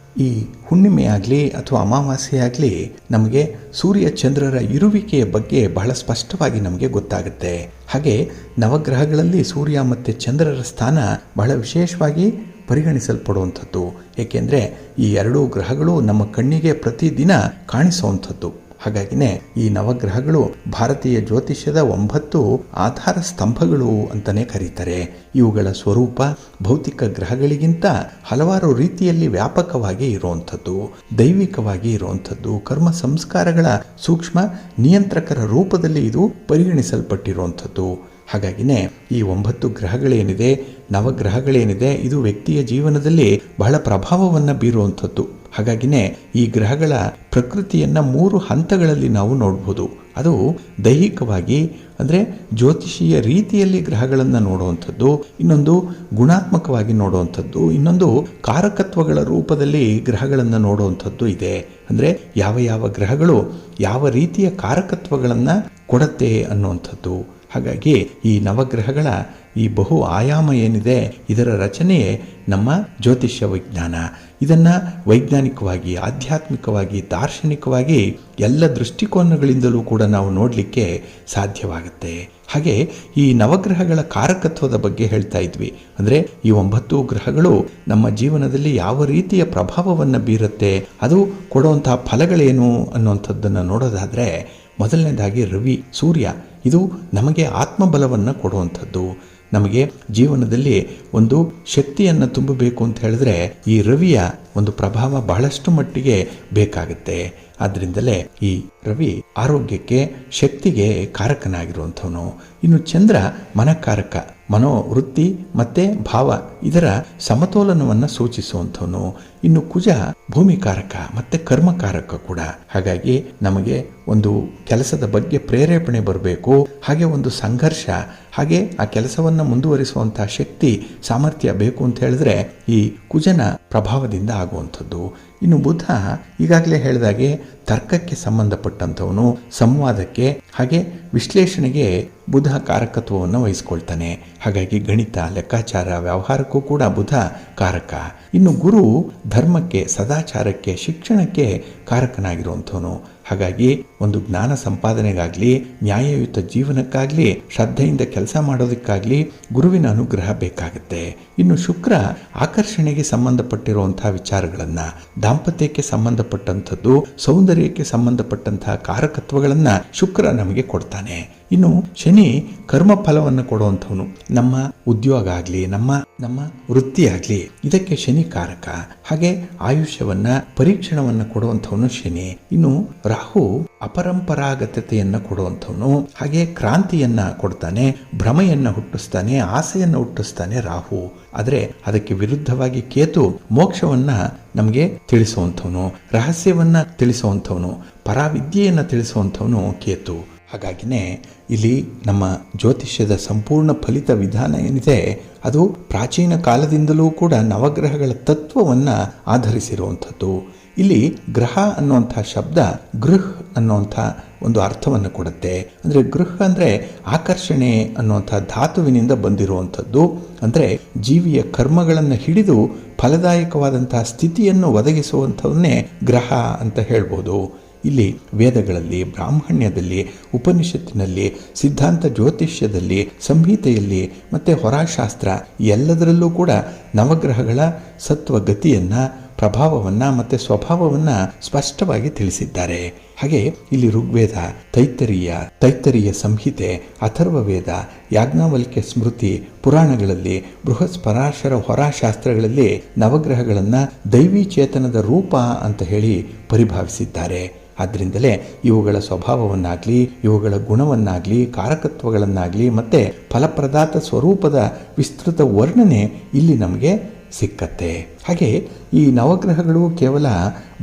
ಈ ಹುಣ್ಣಿಮೆ ಆಗಲಿ ಅಥವಾ ಅಮಾವಾಸ್ಯೆ ಆಗಲಿ ನಮಗೆ ಸೂರ್ಯ ಚಂದ್ರರ ಇರುವಿಕೆಯ ಬಗ್ಗೆ ಬಹಳ ಸ್ಪಷ್ಟವಾಗಿ ನಮಗೆ ಗೊತ್ತಾಗುತ್ತೆ. ಹಾಗೆ ನವಗ್ರಹಗಳಲ್ಲಿ ಸೂರ್ಯ ಮತ್ತು ಚಂದ್ರರ ಸ್ಥಾನ ಬಹಳ ವಿಶೇಷವಾಗಿ ಪರಿಗಣಿಸಲ್ಪಡುವಂಥದ್ದು. ಏಕೆಂದರೆ ಈ ಎರಡೂ ಗ್ರಹಗಳು ನಮ್ಮ ಕಣ್ಣಿಗೆ ಪ್ರತಿದಿನ ಕಾಣಿಸುವಂಥದ್ದು. ಹಾಗಾಗಿನೇ ಈ ನವಗ್ರಹಗಳು ಭಾರತೀಯ ಜ್ಯೋತಿಷ್ಯದ 9 ಆಧಾರ ಸ್ತಂಭಗಳು ಅಂತಲೇ ಕರೀತಾರೆ. ಇವುಗಳ ಸ್ವರೂಪ ಭೌತಿಕ ಗ್ರಹಗಳಿಗಿಂತ ಹಲವಾರು ರೀತಿಯಲ್ಲಿ ವ್ಯಾಪಕವಾಗಿ ಇರುವಂಥದ್ದು, ದೈವಿಕವಾಗಿ ಇರುವಂಥದ್ದು, ಕರ್ಮ ಸಂಸ್ಕಾರಗಳ ಸೂಕ್ಷ್ಮ ನಿಯಂತ್ರಕರ ರೂಪದಲ್ಲಿ ಇದು ಪರಿಗಣಿಸಲ್ಪಟ್ಟಿರುವಂಥದ್ದು. ಹಾಗಾಗಿನೇ ಈ 9 ಗ್ರಹಗಳೇನಿದೆ, ನವಗ್ರಹಗಳೇನಿದೆ, ಇದು ವ್ಯಕ್ತಿಯ ಜೀವನದಲ್ಲಿ ಬಹಳ ಪ್ರಭಾವವನ್ನು ಬೀರುವಂಥದ್ದು. ಹಾಗಾಗಿನೇ ಈ ಗ್ರಹಗಳ ಪ್ರಕೃತಿಯನ್ನು 3 ಹಂತಗಳಲ್ಲಿ ನಾವು ನೋಡ್ಬೋದು. ಅದು ದೈಹಿಕವಾಗಿ ಅಂದರೆ ಜ್ಯೋತಿಷೀಯ ರೀತಿಯಲ್ಲಿ ಗ್ರಹಗಳನ್ನು ನೋಡುವಂಥದ್ದು, ಇನ್ನೊಂದು ಗುಣಾತ್ಮಕವಾಗಿ ನೋಡುವಂಥದ್ದು, ಇನ್ನೊಂದು ಕಾರಕತ್ವಗಳ ರೂಪದಲ್ಲಿ ಗ್ರಹಗಳನ್ನು ನೋಡುವಂಥದ್ದು ಇದೆ. ಅಂದರೆ ಯಾವ ಯಾವ ಗ್ರಹಗಳು ಯಾವ ರೀತಿಯ ಕಾರಕತ್ವಗಳನ್ನು ಕೊಡುತ್ತೆ ಅನ್ನುವಂಥದ್ದು. ಹಾಗಾಗಿ ಈ ನವಗ್ರಹಗಳ ಈ ಬಹು ಆಯಾಮ ಏನಿದೆ, ಇದರ ರಚನೆಯೇ ನಮ್ಮ ಜ್ಯೋತಿಷ್ಯ ವಿಜ್ಞಾನ. ಇದನ್ನು ವೈಜ್ಞಾನಿಕವಾಗಿ, ಆಧ್ಯಾತ್ಮಿಕವಾಗಿ, ದಾರ್ಶನಿಕವಾಗಿ ಎಲ್ಲ ದೃಷ್ಟಿಕೋನಗಳಿಂದಲೂ ಕೂಡ ನಾವು ನೋಡಲಿಕ್ಕೆ ಸಾಧ್ಯವಾಗುತ್ತೆ. ಹಾಗೆ ಈ ನವಗ್ರಹಗಳ ಕಾರಕತ್ವದ ಬಗ್ಗೆ ಹೇಳ್ತಾ ಇದ್ವಿ. ಅಂದರೆ ಈ 9 ಗ್ರಹಗಳು ನಮ್ಮ ಜೀವನದಲ್ಲಿ ಯಾವ ರೀತಿಯ ಪ್ರಭಾವವನ್ನು ಬೀರುತ್ತೆ, ಅದು ಕೊಡುವಂತಹ ಫಲಗಳೇನು ಅನ್ನುವಂಥದ್ದನ್ನು ನೋಡೋದಾದರೆ, ಮೊದಲನೇದಾಗಿ ರವಿ, ಸೂರ್ಯ, ಇದು ನಮಗೆ ಆತ್ಮಬಲವನ್ನು ಕೊಡುವಂಥದ್ದು. ನಮಗೆ ಜೀವನದಲ್ಲಿ ಒಂದು ಶಕ್ತಿಯನ್ನು ತುಂಬಬೇಕು ಅಂತ ಹೇಳಿದ್ರೆ ಈ ರವಿಯ ಒಂದು ಪ್ರಭಾವ ಬಹಳಷ್ಟು ಮಟ್ಟಿಗೆ ಬೇಕಾಗುತ್ತೆ. ಆದ್ದರಿಂದಲೇ ಈ ರವಿ ಆರೋಗ್ಯಕ್ಕೆ, ಶಕ್ತಿಗೆ ಕಾರಕನಾಗಿರುವಂಥವನು. ಇನ್ನು ಚಂದ್ರ ಮನಕಾರಕ, ಮನೋವೃತ್ತಿ ಮತ್ತು ಭಾವ, ಇದರ ಸಮತೋಲನವನ್ನು ಸೂಚಿಸುವಂಥವನು. ಇನ್ನು ಕುಜ ಭೂಮಿಕಾರಕ ಮತ್ತು ಕರ್ಮಕಾರಕ ಕೂಡ. ಹಾಗಾಗಿ ನಮಗೆ ಒಂದು ಕೆಲಸದ ಬಗ್ಗೆ ಪ್ರೇರೇಪಣೆ ಬರಬೇಕು, ಹಾಗೆ ಒಂದು ಸಂಘರ್ಷ, ಹಾಗೆ ಆ ಕೆಲಸವನ್ನು ಮುಂದುವರಿಸುವಂಥ ಶಕ್ತಿ, ಸಾಮರ್ಥ್ಯ ಬೇಕು ಅಂತ ಹೇಳಿದ್ರೆ ಈ ಕುಜನ ಪ್ರಭಾವದಿಂದ ಆಗುವಂಥದ್ದು. ಇನ್ನು ಬುಧ ಈಗಾಗಲೇ ಹೇಳಿದಾಗೆ ತರ್ಕಕ್ಕೆ ಸಂಬಂಧಪಟ್ಟಂಥವನು, ಸಂವಾದಕ್ಕೆ ಹಾಗೆ ವಿಶ್ಲೇಷಣೆಗೆ ಬುಧ ಕಾರಕತ್ವವನ್ನು ವಹಿಸ್ಕೊಳ್ತಾನೆ. ಹಾಗಾಗಿ ಗಣಿತ, ಲೆಕ್ಕಾಚಾರ, ವ್ಯವಹಾರಕ್ಕೂ ಕೂಡ ಬುಧ ಕಾರಕ. ಇನ್ನು ಗುರು ಧರ್ಮಕ್ಕೆ, ಸದಾಚಾರಕ್ಕೆ, ಶಿಕ್ಷಣಕ್ಕೆ ಕಾರಕನಾಗಿರುವಂಥವನು. ಹಾಗಾಗಿ ಒಂದು ಜ್ಞಾನ ಸಂಪಾದನೆಗಾಗಲಿ, ನ್ಯಾಯಯುತ ಜೀವನಕ್ಕಾಗಲಿ, ಶ್ರದ್ಧೆಯಿಂದ ಕೆಲಸ ಮಾಡೋದಕ್ಕಾಗಲಿ ಗುರುವಿನ ಅನುಗ್ರಹ ಬೇಕಾಗುತ್ತೆ. ಇನ್ನು ಶುಕ್ರ ಆಕರ್ಷಣೆಗೆ ಸಂಬಂಧಪಟ್ಟಿರುವಂತಹ ವಿಚಾರಗಳನ್ನು, ದಾಂಪತ್ಯಕ್ಕೆ ಸಂಬಂಧಪಟ್ಟಂಥದ್ದು, ಸೌಂದರ್ಯಕ್ಕೆ ಸಂಬಂಧಪಟ್ಟಂತಹ ಕಾರಕತ್ವಗಳನ್ನು ಶುಕ್ರ ನಮಗೆ ಕೊಡ್ತಾನೆ. ಇನ್ನು ಶನಿ ಕರ್ಮ ಫಲವನ್ನು ಕೊಡುವಂಥವನು. ನಮ್ಮ ಉದ್ಯೋಗ ಆಗಲಿ, ನಮ್ಮ ವೃತ್ತಿ ಆಗಲಿ, ಇದಕ್ಕೆ ಶನಿ ಕಾರಕ. ಹಾಗೆ ಆಯುಷ್ಯವನ್ನು, ಪರೀಕ್ಷಣವನ್ನು ಕೊಡುವಂಥವನು ಕೊಡುವಂಥವನು ಶನಿ. ಇನ್ನು ರಾಹು ಅಪರಂಪರಾಗತತೆಯನ್ನ ಕೊಡುವಂಥವನು, ಹಾಗೆ ಕ್ರಾಂತಿಯನ್ನ ಕೊಡ್ತಾನೆ, ಭ್ರಮೆಯನ್ನ ಹುಟ್ಟಿಸ್ತಾನೆ, ಆಸೆಯನ್ನ ಹುಟ್ಟಿಸ್ತಾನೆ ರಾಹು. ಆದ್ರೆ ಅದಕ್ಕೆ ವಿರುದ್ಧವಾಗಿ ಕೇತು ಮೋಕ್ಷವನ್ನ ನಮಗೆ ತಿಳಿಸುವಂಥವನು, ರಹಸ್ಯವನ್ನ ತಿಳಿಸುವಂಥವನು, ಪರಾವಿದ್ಯೆಯನ್ನ ತಿಳಿಸುವಂಥವನು ಕೇತು. ಹಾಗಾಗಿನೇ ಇಲ್ಲಿ ನಮ್ಮ ಜ್ಯೋತಿಷ್ಯದ ಸಂಪೂರ್ಣ ಫಲಿತ ವಿಧಾನ ಏನಿದೆ ಅದು ಪ್ರಾಚೀನ ಕಾಲದಿಂದಲೂ ಕೂಡ ನವಗ್ರಹಗಳ ತತ್ವವನ್ನು ಆಧರಿಸಿರುವಂಥದ್ದು. ಇಲ್ಲಿ ಗ್ರಹ ಅನ್ನುವಂಥ ಶಬ್ದ ಗೃಹ್ ಅನ್ನುವಂಥ ಒಂದು ಅರ್ಥವನ್ನು ಕೊಡುತ್ತೆ. ಅಂದರೆ ಗೃಹ್ ಅಂದರೆ ಆಕರ್ಷಣೆ ಅನ್ನುವಂಥ ಧಾತುವಿನಿಂದ ಬಂದಿರುವಂಥದ್ದು. ಅಂದರೆ ಜೀವಿಯ ಕರ್ಮಗಳನ್ನು ಹಿಡಿದು ಫಲದಾಯಕವಾದಂತಹ ಸ್ಥಿತಿಯನ್ನು ಒದಗಿಸುವಂಥವನ್ನೇ ಗ್ರಹ ಅಂತ ಹೇಳ್ಬೋದು. ಇಲ್ಲಿ ವೇದಗಳಲ್ಲಿ, ಬ್ರಾಹ್ಮಣ್ಯದಲ್ಲಿ, ಉಪನಿಷತ್ತಿನಲ್ಲಿ, ಸಿದ್ಧಾಂತ ಜ್ಯೋತಿಷ್ಯದಲ್ಲಿ, ಸಂಹಿತೆಯಲ್ಲಿ ಮತ್ತು ಹೊರಾಶಾಸ್ತ್ರ ಎಲ್ಲದರಲ್ಲೂ ಕೂಡ ನವಗ್ರಹಗಳ ಸತ್ವಗತಿಯನ್ನು, ಪ್ರಭಾವವನ್ನು ಮತ್ತು ಸ್ವಭಾವವನ್ನು ಸ್ಪಷ್ಟವಾಗಿ ತಿಳಿಸಿದ್ದಾರೆ. ಹಾಗೆ ಇಲ್ಲಿ ಋಗ್ವೇದ, ತೈತ್ತರೀಯ ಸಂಹಿತೆ, ಅಥರ್ವವೇದ, ಯಾಜ್ಞವಲ್ಕ್ಯ ಸ್ಮೃತಿ, ಪುರಾಣಗಳಲ್ಲಿ, ಬೃಹತ್ ಪರಾಶರ ಹೊರಾಶಾಸ್ತ್ರಗಳಲ್ಲಿ ನವಗ್ರಹಗಳನ್ನು ದೈವಿ ಚೇತನದ ರೂಪ ಅಂತ ಹೇಳಿ ಪರಿಭಾವಿಸಿದ್ದಾರೆ. ಆದ್ದರಿಂದಲೇ ಇವುಗಳ ಸ್ವಭಾವವನ್ನಾಗಲಿ, ಇವುಗಳ ಗುಣವನ್ನಾಗಲಿ, ಕಾರಕತ್ವಗಳನ್ನಾಗಲಿ ಮತ್ತು ಫಲಪ್ರದಾತ ಸ್ವರೂಪದ ವಿಸ್ತೃತ ವರ್ಣನೆ ಇಲ್ಲಿ ನಮಗೆ ಸಿಕ್ಕತ್ತೆ. ಹಾಗೆ ಈ ನವಗ್ರಹಗಳು ಕೇವಲ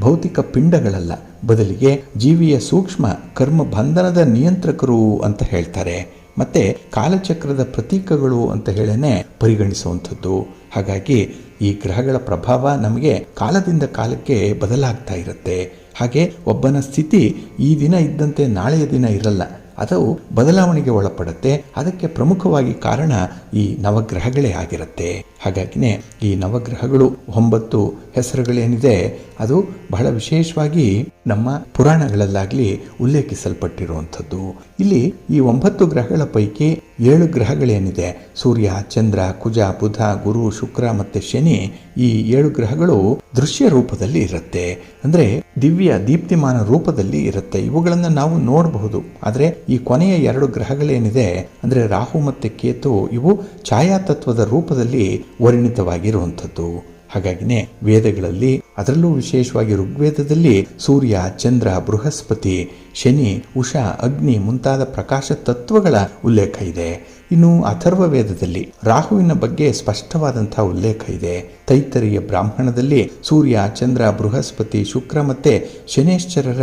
ಭೌತಿಕ ಪಿಂಡಗಳಲ್ಲ, ಬದಲಿಗೆ ಜೀವಿಯ ಸೂಕ್ಷ್ಮ ಕರ್ಮ ಬಂಧನದ ನಿಯಂತ್ರಕರು ಅಂತ ಹೇಳ್ತಾರೆ. ಮತ್ತೆ ಕಾಲಚಕ್ರದ ಪ್ರತೀಕಗಳು ಅಂತ ಹೇಳೇನೆ ಪರಿಗಣಿಸುವಂಥದ್ದು. ಹಾಗಾಗಿ ಈ ಗ್ರಹಗಳ ಪ್ರಭಾವ ನಮಗೆ ಕಾಲದಿಂದ ಕಾಲಕ್ಕೆ ಬದಲಾಗ್ತಾ ಇರುತ್ತೆ. ಹಾಗೆ ಒಬ್ಬನ ಸ್ಥಿತಿ ಈ ದಿನ ಇದ್ದಂತೆ ನಾಳೆಯ ದಿನ ಇರಲ್ಲ, ಅದು ಬದಲಾವಣೆಗೆ ಒಳಪಡುತ್ತೆ. ಅದಕ್ಕೆ ಪ್ರಮುಖವಾಗಿ ಕಾರಣ ಈ ನವಗ್ರಹಗಳೇ ಆಗಿರುತ್ತೆ. ಹಾಗಾಗಿನೇ ಈ ನವಗ್ರಹಗಳು 9 ಹೆಸರುಗಳೇನಿದೆ ಅದು ಬಹಳ ವಿಶೇಷವಾಗಿ ನಮ್ಮ ಪುರಾಣಗಳಲ್ಲಾಗಲಿ ಉಲ್ಲೇಖಿಸಲ್ಪಟ್ಟಿರುವಂಥದ್ದು. ಇಲ್ಲಿ ಈ 9 ಗ್ರಹಗಳ ಪೈಕಿ 7 ಗ್ರಹಗಳೇನಿದೆ, ಸೂರ್ಯ, ಚಂದ್ರ, ಕುಜ, ಬುಧ, ಗುರು, ಶುಕ್ರ ಮತ್ತು ಶನಿ, ಈ 7 ಗ್ರಹಗಳು ದೃಶ್ಯ ರೂಪದಲ್ಲಿ ಇರುತ್ತೆ. ಅಂದರೆ ದಿವ್ಯ ದೀಪ್ತಿಮಾನ ರೂಪದಲ್ಲಿ ಇರುತ್ತೆ. ಇವುಗಳನ್ನು ನಾವು ನೋಡಬಹುದು. ಆದರೆ ಈ ಕೊನೆಯ 2 ಗ್ರಹಗಳೇನಿದೆ ಅಂದರೆ ರಾಹು ಮತ್ತು ಕೇತು, ಇವು ಛಾಯಾತತ್ವದ ರೂಪದಲ್ಲಿ ವರ್ಣಿತವಾಗಿರುವಂಥದ್ದು. ಹಾಗಾಗಿನೇ ವೇದಗಳಲ್ಲಿ, ಅದರಲ್ಲೂ ವಿಶೇಷವಾಗಿ ಋಗ್ವೇದದಲ್ಲಿ ಸೂರ್ಯ, ಚಂದ್ರ, ಬೃಹಸ್ಪತಿ, ಶನಿ, ಉಷಾ, ಅಗ್ನಿ ಮುಂತಾದ ಪ್ರಕಾಶ ತತ್ವಗಳ ಉಲ್ಲೇಖ ಇದೆ. ಇನ್ನು ಅಥರ್ವ ವೇದದಲ್ಲಿ ರಾಹುವಿನ ಬಗ್ಗೆ ಸ್ಪಷ್ಟವಾದಂತಹ ಉಲ್ಲೇಖ ಇದೆ. ತೈತ್ತರೀಯ ಬ್ರಾಹ್ಮಣದಲ್ಲಿ ಸೂರ್ಯ, ಚಂದ್ರ, ಬೃಹಸ್ಪತಿ, ಶುಕ್ರ ಮತ್ತು ಶನೇಶ್ವರರ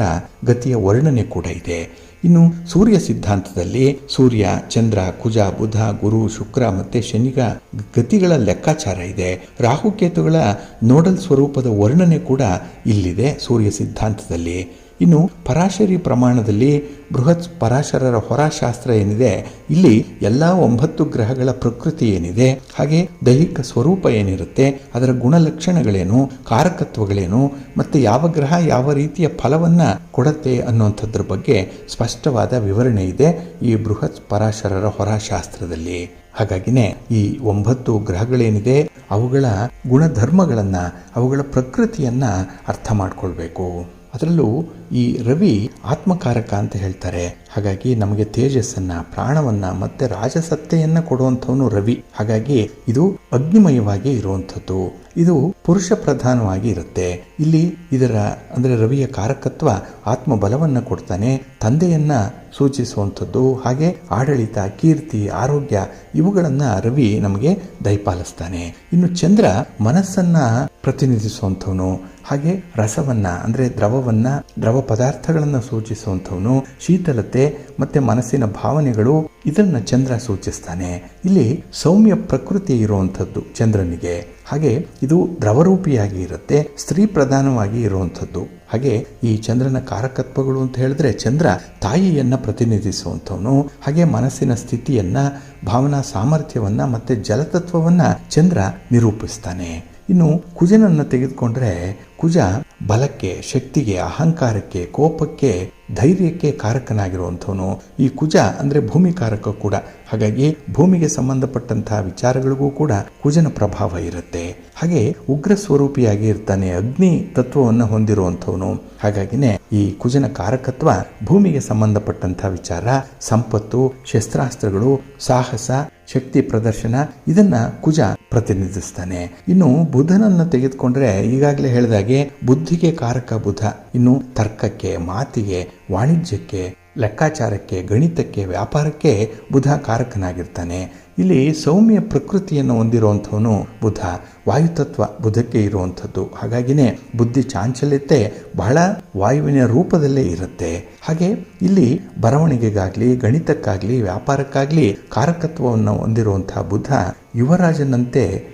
ಗತಿಯ ವರ್ಣನೆ ಕೂಡ ಇದೆ. ಇನ್ನು ಸೂರ್ಯ ಸಿದ್ಧಾಂತದಲ್ಲಿ ಸೂರ್ಯ, ಚಂದ್ರ, ಕುಜ, ಬುಧ, ಗುರು, ಶುಕ್ರ ಮತ್ತು ಶನಿಗ ಗತಿಗಳ ಲೆಕ್ಕಾಚಾರ ಇದೆ. ರಾಹುಕೇತುಗಳ ನೋಡಲ್ ಸ್ವರೂಪದ ವರ್ಣನೆ ಕೂಡ ಇಲ್ಲಿದೆ ಸೂರ್ಯ ಸಿದ್ಧಾಂತದಲ್ಲಿ. ಇನ್ನು ಪರಾಶರಿ ಪ್ರಮಾಣದಲ್ಲಿ ಬೃಹತ್ ಪರಾಶರರ ಹೊರಾಶಾಸ್ತ್ರ ಏನಿದೆ, ಇಲ್ಲಿ ಎಲ್ಲ 9 ಗ್ರಹಗಳ ಪ್ರಕೃತಿ ಏನಿದೆ, ಹಾಗೆ ದೈಹಿಕ ಸ್ವರೂಪ ಏನಿರುತ್ತೆ, ಅದರ ಗುಣಲಕ್ಷಣಗಳೇನು, ಕಾರಕತ್ವಗಳೇನು ಮತ್ತು ಯಾವ ಗ್ರಹ ಯಾವ ರೀತಿಯ ಫಲವನ್ನು ಕೊಡುತ್ತೆ ಅನ್ನುವಂಥದ್ರ ಬಗ್ಗೆ ಸ್ಪಷ್ಟವಾದ ವಿವರಣೆ ಇದೆ ಈ ಬೃಹತ್ ಪರಾಶರರ ಹೊರಾಶಾಸ್ತ್ರದಲ್ಲಿ. ಹಾಗಾಗಿನೇ ಈ 9 ಗ್ರಹಗಳೇನಿದೆ ಅವುಗಳ ಗುಣಧರ್ಮಗಳನ್ನು, ಅವುಗಳ ಪ್ರಕೃತಿಯನ್ನು ಅರ್ಥ ಮಾಡ್ಕೊಳ್ಬೇಕು. ಅದರಲ್ಲೂ ಈ ರವಿ ಆತ್ಮಕಾರಕ ಅಂತ ಹೇಳ್ತಾರೆ. ಹಾಗಾಗಿ ನಮಗೆ ತೇಜಸ್ಸನ್ನು, ಪ್ರಾಣವನ್ನು ಮತ್ತು ರಾಜಸತ್ತೆಯನ್ನು ಕೊಡುವಂಥವನು ರವಿ. ಹಾಗಾಗಿ ಇದು ಅಗ್ನಿಮಯವಾಗಿ ಇರುವಂಥದ್ದು. ಇದು ಪುರುಷ ಪ್ರಧಾನವಾಗಿ ಇರುತ್ತೆ. ಇಲ್ಲಿ ಇದರ ಅಂದರೆ ರವಿಯ ಕಾರಕತ್ವ ಆತ್ಮಬಲವನ್ನು ಕೊಡ್ತಾನೆ, ತಂದೆಯನ್ನ ಸೂಚಿಸುವಂಥದ್ದು. ಹಾಗೆ ಆಡಳಿತ, ಕೀರ್ತಿ, ಆರೋಗ್ಯ ಇವುಗಳನ್ನು ರವಿ ನಮಗೆ ದಯಪಾಲಿಸ್ತಾನೆ. ಇನ್ನು ಚಂದ್ರ ಮನಸ್ಸನ್ನ ಪ್ರತಿನಿಧಿಸುವಂಥವನು, ಹಾಗೆ ರಸವನ್ನ ಅಂದರೆ ದ್ರವ ಪದಾರ್ಥಗಳನ್ನು ಸೂಚಿಸುವಂಥವನು, ಶೀತಲತೆ ಮತ್ತೆ ಮನಸ್ಸಿನ ಭಾವನೆಗಳು ಇದನ್ನ ಚಂದ್ರ ಸೂಚಿಸ್ತಾನೆ. ಇಲ್ಲಿ ಸೌಮ್ಯ ಪ್ರಕೃತಿ ಇರುವಂಥದ್ದು ಚಂದ್ರನಿಗೆ. ಹಾಗೆ ಇದು ದ್ರವರೂಪಿಯಾಗಿ ಇರುತ್ತೆ, ಸ್ತ್ರೀ ಪ್ರಧಾನವಾಗಿ ಇರುವಂಥದ್ದು. ಹಾಗೆ ಈ ಚಂದ್ರನ ಕಾರಕತ್ವಗಳು ಅಂತ ಹೇಳಿದ್ರೆ ಚಂದ್ರ ತಾಯಿಯನ್ನ ಪ್ರತಿನಿಧಿಸುವಂಥವನು. ಹಾಗೆ ಮನಸ್ಸಿನ ಸ್ಥಿತಿಯನ್ನ, ಭಾವನಾ ಸಾಮರ್ಥ್ಯವನ್ನ ಮತ್ತೆ ಜಲತತ್ವವನ್ನ ಚಂದ್ರ ನಿರೂಪಿಸ್ತಾನೆ. ಇನ್ನು ಕುಜನನ್ನು ತೆಗೆದುಕೊಂಡ್ರೆ ಕುಜ ಬಲಕ್ಕೆ, ಶಕ್ತಿಗೆ, ಅಹಂಕಾರಕ್ಕೆ, ಕೋಪಕ್ಕೆ, ಧೈರ್ಯಕ್ಕೆ ಕಾರಕನಾಗಿರುವಂಥವನು. ಈ ಕುಜ ಅಂದರೆ ಭೂಮಿ ಕಾರಕ ಕೂಡ. ಹಾಗಾಗಿ ಭೂಮಿಗೆ ಸಂಬಂಧಪಟ್ಟಂತಹ ವಿಚಾರಗಳಿಗೂ ಕೂಡ ಕುಜನ ಪ್ರಭಾವ ಇರುತ್ತೆ. ಹಾಗೆ ಉಗ್ರ ಸ್ವರೂಪಿಯಾಗಿ ಇರ್ತಾನೆ, ಅಗ್ನಿ ತತ್ವವನ್ನು ಹೊಂದಿರುವಂಥವನು. ಹಾಗಾಗಿನೇ ಈ ಕುಜನ ಕಾರಕತ್ವ ಭೂಮಿಗೆ ಸಂಬಂಧಪಟ್ಟಂತಹ ವಿಚಾರ, ಸಂಪತ್ತು, ಶಸ್ತ್ರಾಸ್ತ್ರಗಳು, ಸಾಹಸ, ಶಕ್ತಿ ಪ್ರದರ್ಶನ ಇದನ್ನ ಕುಜ ಪ್ರತಿನಿಧಿಸ್ತಾನೆ. ಇನ್ನು ಬುಧನನ್ನು ತೆಗೆದುಕೊಂಡ್ರೆ ಈಗಾಗಲೇ ಹೇಳಿದಾಗೆ ಬುದ್ಧಿಗೆ ಕಾರಕ ಬುಧ. ಇನ್ನು ತರ್ಕಕ್ಕೆ, ಮಾತಿಗೆ, ವಾಣಿಜ್ಯಕ್ಕೆ, ಲೆಕ್ಕಾಚಾರಕ್ಕೆ, ಗಣಿತಕ್ಕೆ, ವ್ಯಾಪಾರಕ್ಕೆ ಬುಧ ಕಾರಕನಾಗಿರ್ತಾನೆ. ಇಲ್ಲಿ ಸೌಮ್ಯ ಪ್ರಕೃತಿಯನ್ನು ಹೊಂದಿರುವಂಥವನು ಬುಧ. ವಾಯುತತ್ವ ಬುಧಕ್ಕೆ ಇರುವಂಥದ್ದು. ಹಾಗಾಗಿನೇ ಬುದ್ಧಿ ಚಾಂಚಲ್ಯತೆ ಬಹಳ ವಾಯುವಿನ ರೂಪದಲ್ಲೇ ಇರುತ್ತೆ. ಹಾಗೆ ಇಲ್ಲಿ ಬರವಣಿಗೆಗಾಗಲಿ, ಗಣಿತಕ್ಕಾಗಲಿ, ವ್ಯಾಪಾರಕ್ಕಾಗಲಿ ಕಾರಕತ್ವವನ್ನು ಹೊಂದಿರುವಂತಹ ಬುಧ ಯುವರಾಜನಂತೆ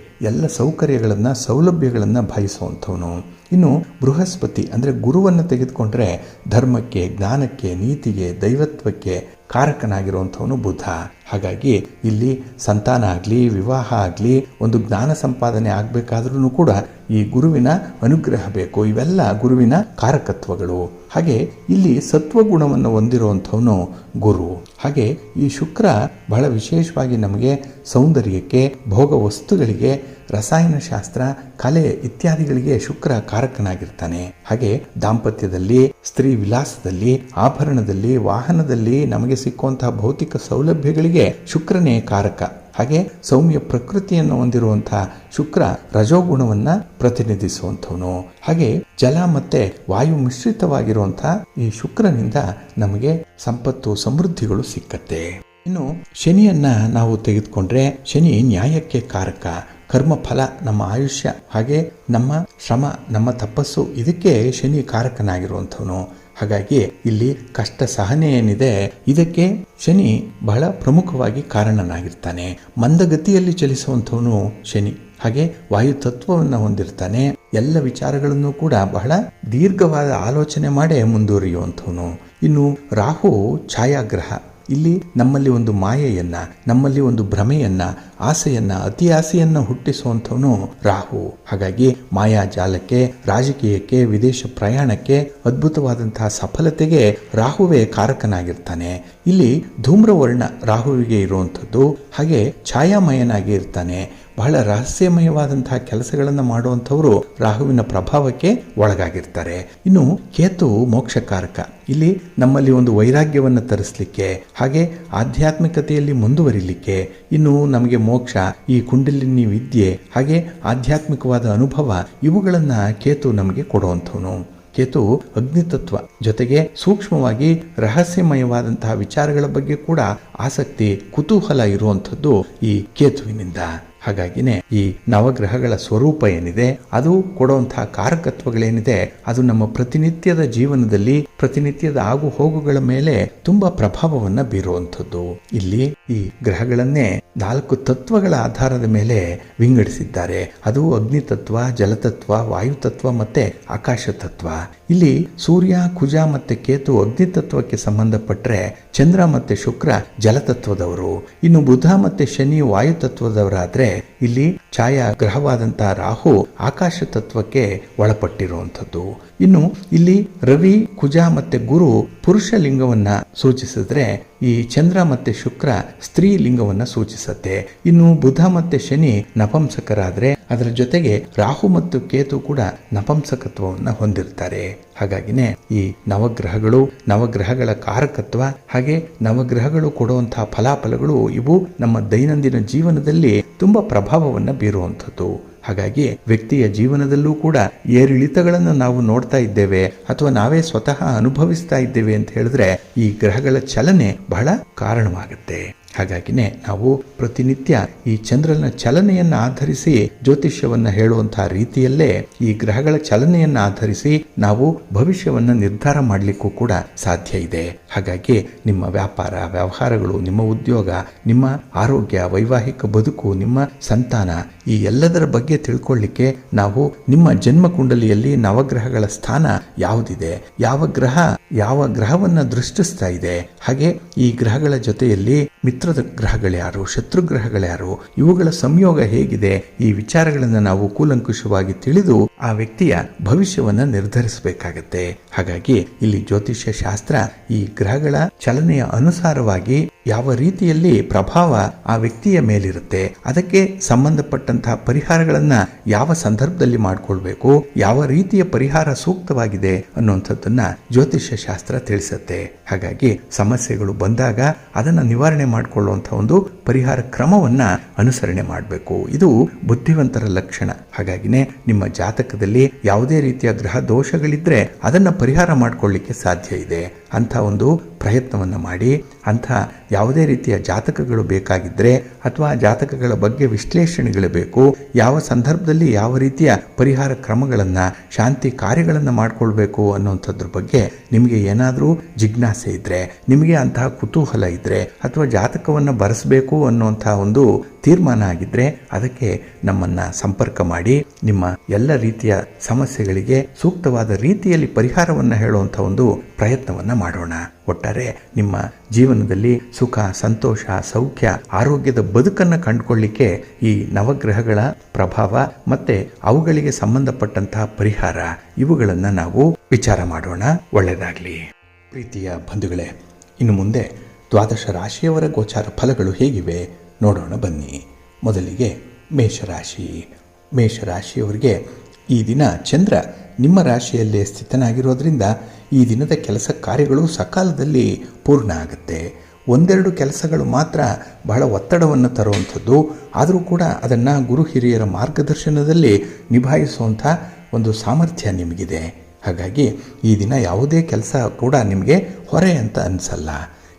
ಎಲ್ಲ ಸೌಕರ್ಯಗಳನ್ನು, ಸೌಲಭ್ಯಗಳನ್ನು ಬಯಸುವಂಥವನು. ಇನ್ನು ಬೃಹಸ್ಪತಿ ಅಂದರೆ ಗುರುವನ್ನು ತೆಗೆದುಕೊಂಡ್ರೆ ಧರ್ಮಕ್ಕೆ, ಜ್ಞಾನಕ್ಕೆ, ನೀತಿಗೆ, ದೈವತ್ವಕ್ಕೆ ಕಾರಕನಾಗಿರುವಂಥವನು ಬುಧ. ಹಾಗಾಗಿ ಇಲ್ಲಿ ಸಂತಾನ ಆಗಲಿ, ವಿವಾಹ ಆಗಲಿ, ಒಂದು ಜ್ಞಾನ ಸಂಪಾದನೆ ಆಗಬೇಕಾದ್ರೂ ಕೂಡ ಈ ಗುರುವಿನ ಅನುಗ್ರಹ ಬೇಕು. ಇವೆಲ್ಲ ಗುರುವಿನ ಕಾರಕತ್ವಗಳು. ಹಾಗೆ ಇಲ್ಲಿ ಸತ್ವಗುಣವನ್ನು ಹೊಂದಿರುವಂಥವನು ಗುರು. ಹಾಗೆ ಈ ಶುಕ್ರ ಬಹಳ ವಿಶೇಷವಾಗಿ ನಮಗೆ ಸೌಂದರ್ಯಕ್ಕೆ, ಭೋಗ ವಸ್ತುಗಳಿಗೆ, ರಸಾಯನಶಾಸ್ತ್ರ, ಕಲೆ ಇತ್ಯಾದಿಗಳಿಗೆ ಶುಕ್ರ ಕಾರಕನಾಗಿರ್ತಾನೆ. ಹಾಗೆ ದಾಂಪತ್ಯದಲ್ಲಿ, ಸ್ತ್ರೀ ವಿಲಾಸದಲ್ಲಿ, ಆಭರಣದಲ್ಲಿ, ವಾಹನದಲ್ಲಿ ನಮಗೆ ಸಿಕ್ಕುವಂತಹ ಭೌತಿಕ ಸೌಲಭ್ಯಗಳಿಗೆ ಶುಕ್ರನೇ ಕಾರಕ. ಹಾಗೆ ಸೌಮ್ಯ ಪ್ರಕೃತಿಯನ್ನು ಹೊಂದಿರುವಂತಹ ಶುಕ್ರ ರಜೋಗುಣವನ್ನ ಪ್ರತಿನಿಧಿಸುವಂಥವನು. ಹಾಗೆ ಜಲ ಮತ್ತೆ ವಾಯು ಮಿಶ್ರಿತವಾಗಿರುವಂತಹ ಈ ಶುಕ್ರನಿಂದ ನಮಗೆ ಸಂಪತ್ತು, ಸಮೃದ್ಧಿಗಳು ಸಿಕ್ಕತ್ತೆ. ಇನ್ನು ಶನಿಯನ್ನ ನಾವು ತೆಗೆದುಕೊಂಡ್ರೆ ಶನಿ ನ್ಯಾಯಕ್ಕೆ ಕಾರಕ. ಕರ್ಮಫಲ, ನಮ್ಮ ಆಯುಷ್ಯ, ಹಾಗೆ ನಮ್ಮ ಶ್ರಮ, ನಮ್ಮ ತಪಸ್ಸು, ಇದಕ್ಕೆ ಶನಿ ಕಾರಕನಾಗಿರುವಂಥವನು. ಹಾಗಾಗಿ ಇಲ್ಲಿ ಕಷ್ಟ ಸಹನೆ ಏನಿದೆ ಇದಕ್ಕೆ ಶನಿ ಬಹಳ ಪ್ರಮುಖವಾಗಿ ಕಾರಣನಾಗಿರ್ತಾನೆ. ಮಂದಗತಿಯಲ್ಲಿ ಚಲಿಸುವಂಥವನು ಶನಿ. ಹಾಗೆ ವಾಯುತತ್ವವನ್ನು ಹೊಂದಿರ್ತಾನೆ. ಎಲ್ಲ ವಿಚಾರಗಳನ್ನು ಕೂಡ ಬಹಳ ದೀರ್ಘವಾದ ಆಲೋಚನೆ ಮಾಡೇ ಮುಂದುವರಿಯುವಂಥವನು. ಇನ್ನು ರಾಹು ಛಾಯಾಗ್ರಹ. ಇಲ್ಲಿ ನಮ್ಮಲ್ಲಿ ಒಂದು ಮಾಯೆಯನ್ನ, ನಮ್ಮಲ್ಲಿ ಒಂದು ಭ್ರಮೆಯನ್ನ, ಆಸೆಯನ್ನ, ಅತಿ ಆಸೆಯನ್ನ ಹುಟ್ಟಿಸುವಂಥವನು ರಾಹು. ಹಾಗಾಗಿ ಮಾಯಾಜಾಲಕ್ಕೆ, ರಾಜಕೀಯಕ್ಕೆ, ವಿದೇಶ ಪ್ರಯಾಣಕ್ಕೆ, ಅದ್ಭುತವಾದಂತಹ ಸಫಲತೆಗೆ ರಾಹುವೇ ಕಾರಕನಾಗಿರ್ತಾನೆ. ಇಲ್ಲಿ ಧೂಮ್ರವರ್ಣ ರಾಹುವಿಗೆ ಇರುವಂಥದ್ದು. ಹಾಗೆ ಛಾಯಾಮಯನಾಗಿ ಇರ್ತಾನೆ. ಬಹಳ ರಹಸ್ಯಮಯವಾದಂತಹ ಕೆಲಸಗಳನ್ನು ಮಾಡುವಂಥವರು ರಾಹುವಿನ ಪ್ರಭಾವಕ್ಕೆ ಒಳಗಾಗಿರ್ತಾರೆ. ಇನ್ನು ಕೇತು ಮೋಕ್ಷಕಾರಕ. ಇಲ್ಲಿ ನಮ್ಮಲ್ಲಿ ಒಂದು ವೈರಾಗ್ಯವನ್ನು ತರಿಸಲಿಕ್ಕೆ, ಹಾಗೆ ಆಧ್ಯಾತ್ಮಿಕತೆಯಲ್ಲಿ ಮುಂದುವರಿಲಿಕ್ಕೆ, ಇನ್ನು ನಮಗೆ ಮೋಕ್ಷ, ಈ ಕುಂಡಲಿನಿ ವಿದ್ಯೆ, ಹಾಗೆ ಆಧ್ಯಾತ್ಮಿಕವಾದ ಅನುಭವ, ಇವುಗಳನ್ನ ಕೇತು ನಮಗೆ ಕೊಡುವಂಥವನು. ಕೇತು ಅಗ್ನಿತತ್ವ ಜೊತೆಗೆ ಸೂಕ್ಷ್ಮವಾಗಿ ರಹಸ್ಯಮಯವಾದಂತಹ ವಿಚಾರಗಳ ಬಗ್ಗೆ ಕೂಡ ಆಸಕ್ತಿ, ಕುತೂಹಲ ಇರುವಂಥದ್ದು ಈ ಕೇತುವಿನಿಂದ. ಹಾಗಾಗಿನೇ ಈ ನವಗ್ರಹಗಳ ಸ್ವರೂಪ ಏನಿದೆ, ಅದು ಕೊಡುವಂತಹ ಕಾರಕತ್ವಗಳೇನಿದೆ, ಅದು ನಮ್ಮ ಪ್ರತಿನಿತ್ಯದ ಜೀವನದಲ್ಲಿ, ಪ್ರತಿನಿತ್ಯದ ಆಗು ಹೋಗುಗಳ ಮೇಲೆ ತುಂಬಾ ಪ್ರಭಾವವನ್ನು ಬೀರುವಂಥದ್ದು. ಇಲ್ಲಿ ಈ ಗ್ರಹಗಳನ್ನೇ 4 ತತ್ವಗಳ ಆಧಾರದ ಮೇಲೆ ವಿಂಗಡಿಸಿದ್ದಾರೆ. ಅದು ಅಗ್ನಿತತ್ವ, ಜಲತತ್ವ, ವಾಯುತತ್ವ ಮತ್ತೆ ಆಕಾಶ ತತ್ವ. ಇಲ್ಲಿ ಸೂರ್ಯ, ಕುಜ ಮತ್ತೆ ಕೇತು ಅಗ್ನಿತತ್ವಕ್ಕೆ ಸಂಬಂಧಪಟ್ಟರೆ, ಚಂದ್ರ ಮತ್ತೆ ಶುಕ್ರ ಜಲತತ್ವದವರು. ಇನ್ನು ಬುಧ ಮತ್ತೆ ಶನಿ ವಾಯುತತ್ವದವರಾದ್ರೆ, ಇಲ್ಲಿ ಛಾಯಾ ಗ್ರಹವಾದಂತಹ ರಾಹು ಆಕಾಶ ತತ್ವಕ್ಕೆ ಒಳಪಟ್ಟಿರುವಂಥದ್ದು. ಇನ್ನು ಇಲ್ಲಿ ರವಿ, ಕುಜ ಮತ್ತೆ ಗುರು ಪುರುಷ ಲಿಂಗವನ್ನ ಸೂಚಿಸಿದ್ರೆ, ಈ ಚಂದ್ರ ಮತ್ತೆ ಶುಕ್ರ ಸ್ತ್ರೀ ಲಿಂಗವನ್ನ ಸೂಚಿಸುತ್ತೆ. ಇನ್ನು ಬುಧ ಮತ್ತೆ ಶನಿ ನಪಂಸಕರಾದ್ರೆ, ಅದರ ಜೊತೆಗೆ ರಾಹು ಮತ್ತು ಕೇತು ಕೂಡ ನಪಂಸಕತ್ವವನ್ನು ಹೊಂದಿರ್ತಾರೆ. ಹಾಗಾಗಿನೇ ಈ ನವಗ್ರಹಗಳು, ನವಗ್ರಹಗಳ ಕಾರಕತ್ವ, ಹಾಗೆ ನವಗ್ರಹಗಳು ಕೊಡುವಂತಹ ಫಲಾಫಲಗಳು, ಇವು ನಮ್ಮ ದೈನಂದಿನ ಜೀವನದಲ್ಲಿ ತುಂಬಾ ಪ್ರಭಾವವನ್ನು ಬೀರುವಂಥದ್ದು. ಹಾಗಾಗಿ ವ್ಯಕ್ತಿಯ ಜೀವನದಲ್ಲೂ ಕೂಡ ಏರಿಳಿತಗಳನ್ನು ನಾವು ನೋಡ್ತಾ ಇದ್ದೇವೆ, ಅಥವಾ ನಾವೇ ಸ್ವತಃ ಅನುಭವಿಸ್ತಾ ಇದ್ದೇವೆ ಅಂತ ಹೇಳಿದ್ರೆ ಈ ಗ್ರಹಗಳ ಚಲನೆ ಬಹಳ ಕಾರಣವಾಗುತ್ತೆ. ಹಾಗಾಗಿನೇ ನಾವು ಪ್ರತಿನಿತ್ಯ ಈ ಚಂದ್ರನ ಚಲನೆಯನ್ನು ಆಧರಿಸಿ ಜ್ಯೋತಿಷ್ಯವನ್ನು ಹೇಳುವಂತಹ ರೀತಿಯಲ್ಲೇ ಈ ಗ್ರಹಗಳ ಚಲನೆಯನ್ನು ಆಧರಿಸಿ ನಾವು ಭವಿಷ್ಯವನ್ನು ನಿರ್ಧಾರ ಮಾಡಲಿಕ್ಕೂ ಕೂಡ ಸಾಧ್ಯ ಇದೆ. ಹಾಗಾಗಿ ನಿಮ್ಮ ವ್ಯಾಪಾರ, ವ್ಯವಹಾರಗಳು, ನಿಮ್ಮ ಉದ್ಯೋಗ, ನಿಮ್ಮ ಆರೋಗ್ಯ, ವೈವಾಹಿಕ ಬದುಕು, ನಿಮ್ಮ ಸಂತಾನ, ಈ ಎಲ್ಲದರ ಬಗ್ಗೆ ತಿಳ್ಕೊಳ್ಳಿಕ್ಕೆ ನಾವು ನಿಮ್ಮ ಜನ್ಮ ಕುಂಡಲಿಯಲ್ಲಿ ನವಗ್ರಹಗಳ ಸ್ಥಾನ ಯಾವುದಿದೆ, ಯಾವ ಗ್ರಹ ಯಾವ ಗ್ರಹವನ್ನ ದೃಷ್ಟಿಸ್ತಾ ಇದೆ, ಹಾಗೆ ಈ ಗ್ರಹಗಳ ಜೊತೆಯಲ್ಲಿ ಮಿತ್ರದ ಗ್ರಹಗಳ್ಯಾರು, ಶತ್ರು ಗ್ರಹಗಳ್ಯಾರು, ಇವುಗಳ ಸಂಯೋಗ ಹೇಗಿದೆ, ಈ ವಿಚಾರಗಳನ್ನು ನಾವು ಕೂಲಂಕುಷವಾಗಿ ತಿಳಿದು ಆ ವ್ಯಕ್ತಿಯ ಭವಿಷ್ಯವನ್ನ ನಿರ್ಧರಿಸಬೇಕಾಗತ್ತೆ. ಹಾಗಾಗಿ ಇಲ್ಲಿ ಜ್ಯೋತಿಷ್ಯ ಶಾಸ್ತ್ರ ಈ ಗ್ರಹಗಳ ಚಲನೆಯ ಅನುಸಾರವಾಗಿ ಯಾವ ರೀತಿಯಲ್ಲಿ ಪ್ರಭಾವ ಆ ವ್ಯಕ್ತಿಯ ಮೇಲಿರುತ್ತೆ, ಅದಕ್ಕೆ ಸಂಬಂಧಪಟ್ಟಂತಹ ಪರಿಹಾರಗಳನ್ನ ಯಾವ ಸಂದರ್ಭದಲ್ಲಿ ಮಾಡಿಕೊಳ್ಬೇಕು, ಯಾವ ರೀತಿಯ ಪರಿಹಾರ ಸೂಕ್ತವಾಗಿದೆ ಅನ್ನುವಂಥದ್ದನ್ನ ಜ್ಯೋತಿಷ್ಯ ಶಾಸ್ತ್ರ ತಿಳಿಸುತ್ತೆ. ಹಾಗಾಗಿ ಸಮಸ್ಯೆಗಳು ಬಂದಾಗ ಅದನ್ನ ನಿವಾರಣೆ ಮಾಡಿಕೊಳ್ಳುವಂತಹ ಒಂದು ಪರಿಹಾರ ಕ್ರಮವನ್ನ ಅನುಸರಣೆ ಮಾಡಬೇಕು. ಇದು ಬುದ್ಧಿವಂತರ ಲಕ್ಷಣ. ಹಾಗಾಗಿನೇ ನಿಮ್ಮ ಜಾತಕದಲ್ಲಿ ಯಾವುದೇ ರೀತಿಯ ಗ್ರಹ ದೋಷಗಳಿದ್ರೆ ಅದನ್ನ ಪರಿಹಾರ ಮಾಡಿಕೊಳ್ಳಿಕ್ಕೆ ಸಾಧ್ಯ ಇದೆ. ಅಂಥ ಒಂದು ಪ್ರಯತ್ನವನ್ನು ಮಾಡಿ, ಅಂಥ ಯಾವುದೇ ರೀತಿಯ ಜಾತಕಗಳು ಬೇಕಾಗಿದ್ದರೆ ಅಥವಾ ಜಾತಕಗಳ ಬಗ್ಗೆ ವಿಶ್ಲೇಷಣೆಗಳು ಬೇಕು, ಯಾವ ಸಂದರ್ಭದಲ್ಲಿ ಯಾವ ರೀತಿಯ ಪರಿಹಾರ ಕ್ರಮಗಳನ್ನು, ಶಾಂತಿ ಕಾರ್ಯಗಳನ್ನು ಮಾಡಿಕೊಳ್ಬೇಕು ಅನ್ನೋಂಥದ್ರ ಬಗ್ಗೆ ನಿಮಗೆ ಏನಾದರೂ ಜಿಜ್ಞಾಸೆ ಇದ್ದರೆ, ನಿಮಗೆ ಅಂತಹ ಕುತೂಹಲ ಇದ್ದರೆ ಅಥವಾ ಜಾತಕವನ್ನು ಬರೆಸಬೇಕು ಅನ್ನುವಂಥ ಒಂದು ತೀರ್ಮಾನ ಆಗಿದ್ರೆ ಅದಕ್ಕೆ ನಮ್ಮನ್ನು ಸಂಪರ್ಕ ಮಾಡಿ ನಿಮ್ಮ ಎಲ್ಲ ರೀತಿಯ ಸಮಸ್ಯೆಗಳಿಗೆ ಸೂಕ್ತವಾದ ರೀತಿಯಲ್ಲಿ ಪರಿಹಾರವನ್ನು ಹೇಳುವಂಥ ಒಂದು ಪ್ರಯತ್ನವನ್ನು ಮಾಡೋಣ. ಒಟ್ಟಾರೆ ನಿಮ್ಮ ಜೀವನದಲ್ಲಿ ಸುಖ, ಸಂತೋಷ, ಸೌಖ್ಯ, ಆರೋಗ್ಯದ ಬದುಕನ್ನು ಕಂಡುಕೊಳ್ಳಿಕ್ಕೆ ಈ ನವಗ್ರಹಗಳ ಪ್ರಭಾವ ಮತ್ತೆ ಅವುಗಳಿಗೆ ಸಂಬಂಧಪಟ್ಟಂತಹ ಪರಿಹಾರ ಇವುಗಳನ್ನು ನಾವು ವಿಚಾರ ಮಾಡೋಣ. ಒಳ್ಳೆಯದಾಗಲಿ. ಪ್ರೀತಿಯ ಬಂಧುಗಳೇ, ಇನ್ನು ಮುಂದೆ ದ್ವಾದಶ ರಾಶಿಯವರ ಗೋಚಾರ ಫಲಗಳು ಹೇಗಿವೆ ನೋಡೋಣ ಬನ್ನಿ. ಮೊದಲಿಗೆ ಮೇಷರಾಶಿ. ಮೇಷರಾಶಿಯವರಿಗೆ ಈ ದಿನ ಚಂದ್ರ ನಿಮ್ಮ ರಾಶಿಯಲ್ಲೇ ಸ್ಥಿತನಾಗಿರೋದ್ರಿಂದ ಈ ದಿನದ ಕೆಲಸ ಕಾರ್ಯಗಳು ಸಕಾಲದಲ್ಲಿ ಪೂರ್ಣ ಆಗುತ್ತೆ. ಒಂದೆರಡು ಕೆಲಸಗಳು ಮಾತ್ರ ಬಹಳ ಒತ್ತಡವನ್ನು ತರುವಂಥದ್ದು, ಆದರೂ ಕೂಡ ಅದನ್ನು ಗುರು ಹಿರಿಯರ ಮಾರ್ಗದರ್ಶನದಲ್ಲಿ ನಿಭಾಯಿಸುವಂಥ ಒಂದು ಸಾಮರ್ಥ್ಯ ನಿಮಗಿದೆ. ಹಾಗಾಗಿ ಈ ದಿನ ಯಾವುದೇ ಕೆಲಸ ಕೂಡ ನಿಮಗೆ ಹೊರೆ ಅಂತ ಅನಿಸಲ್ಲ.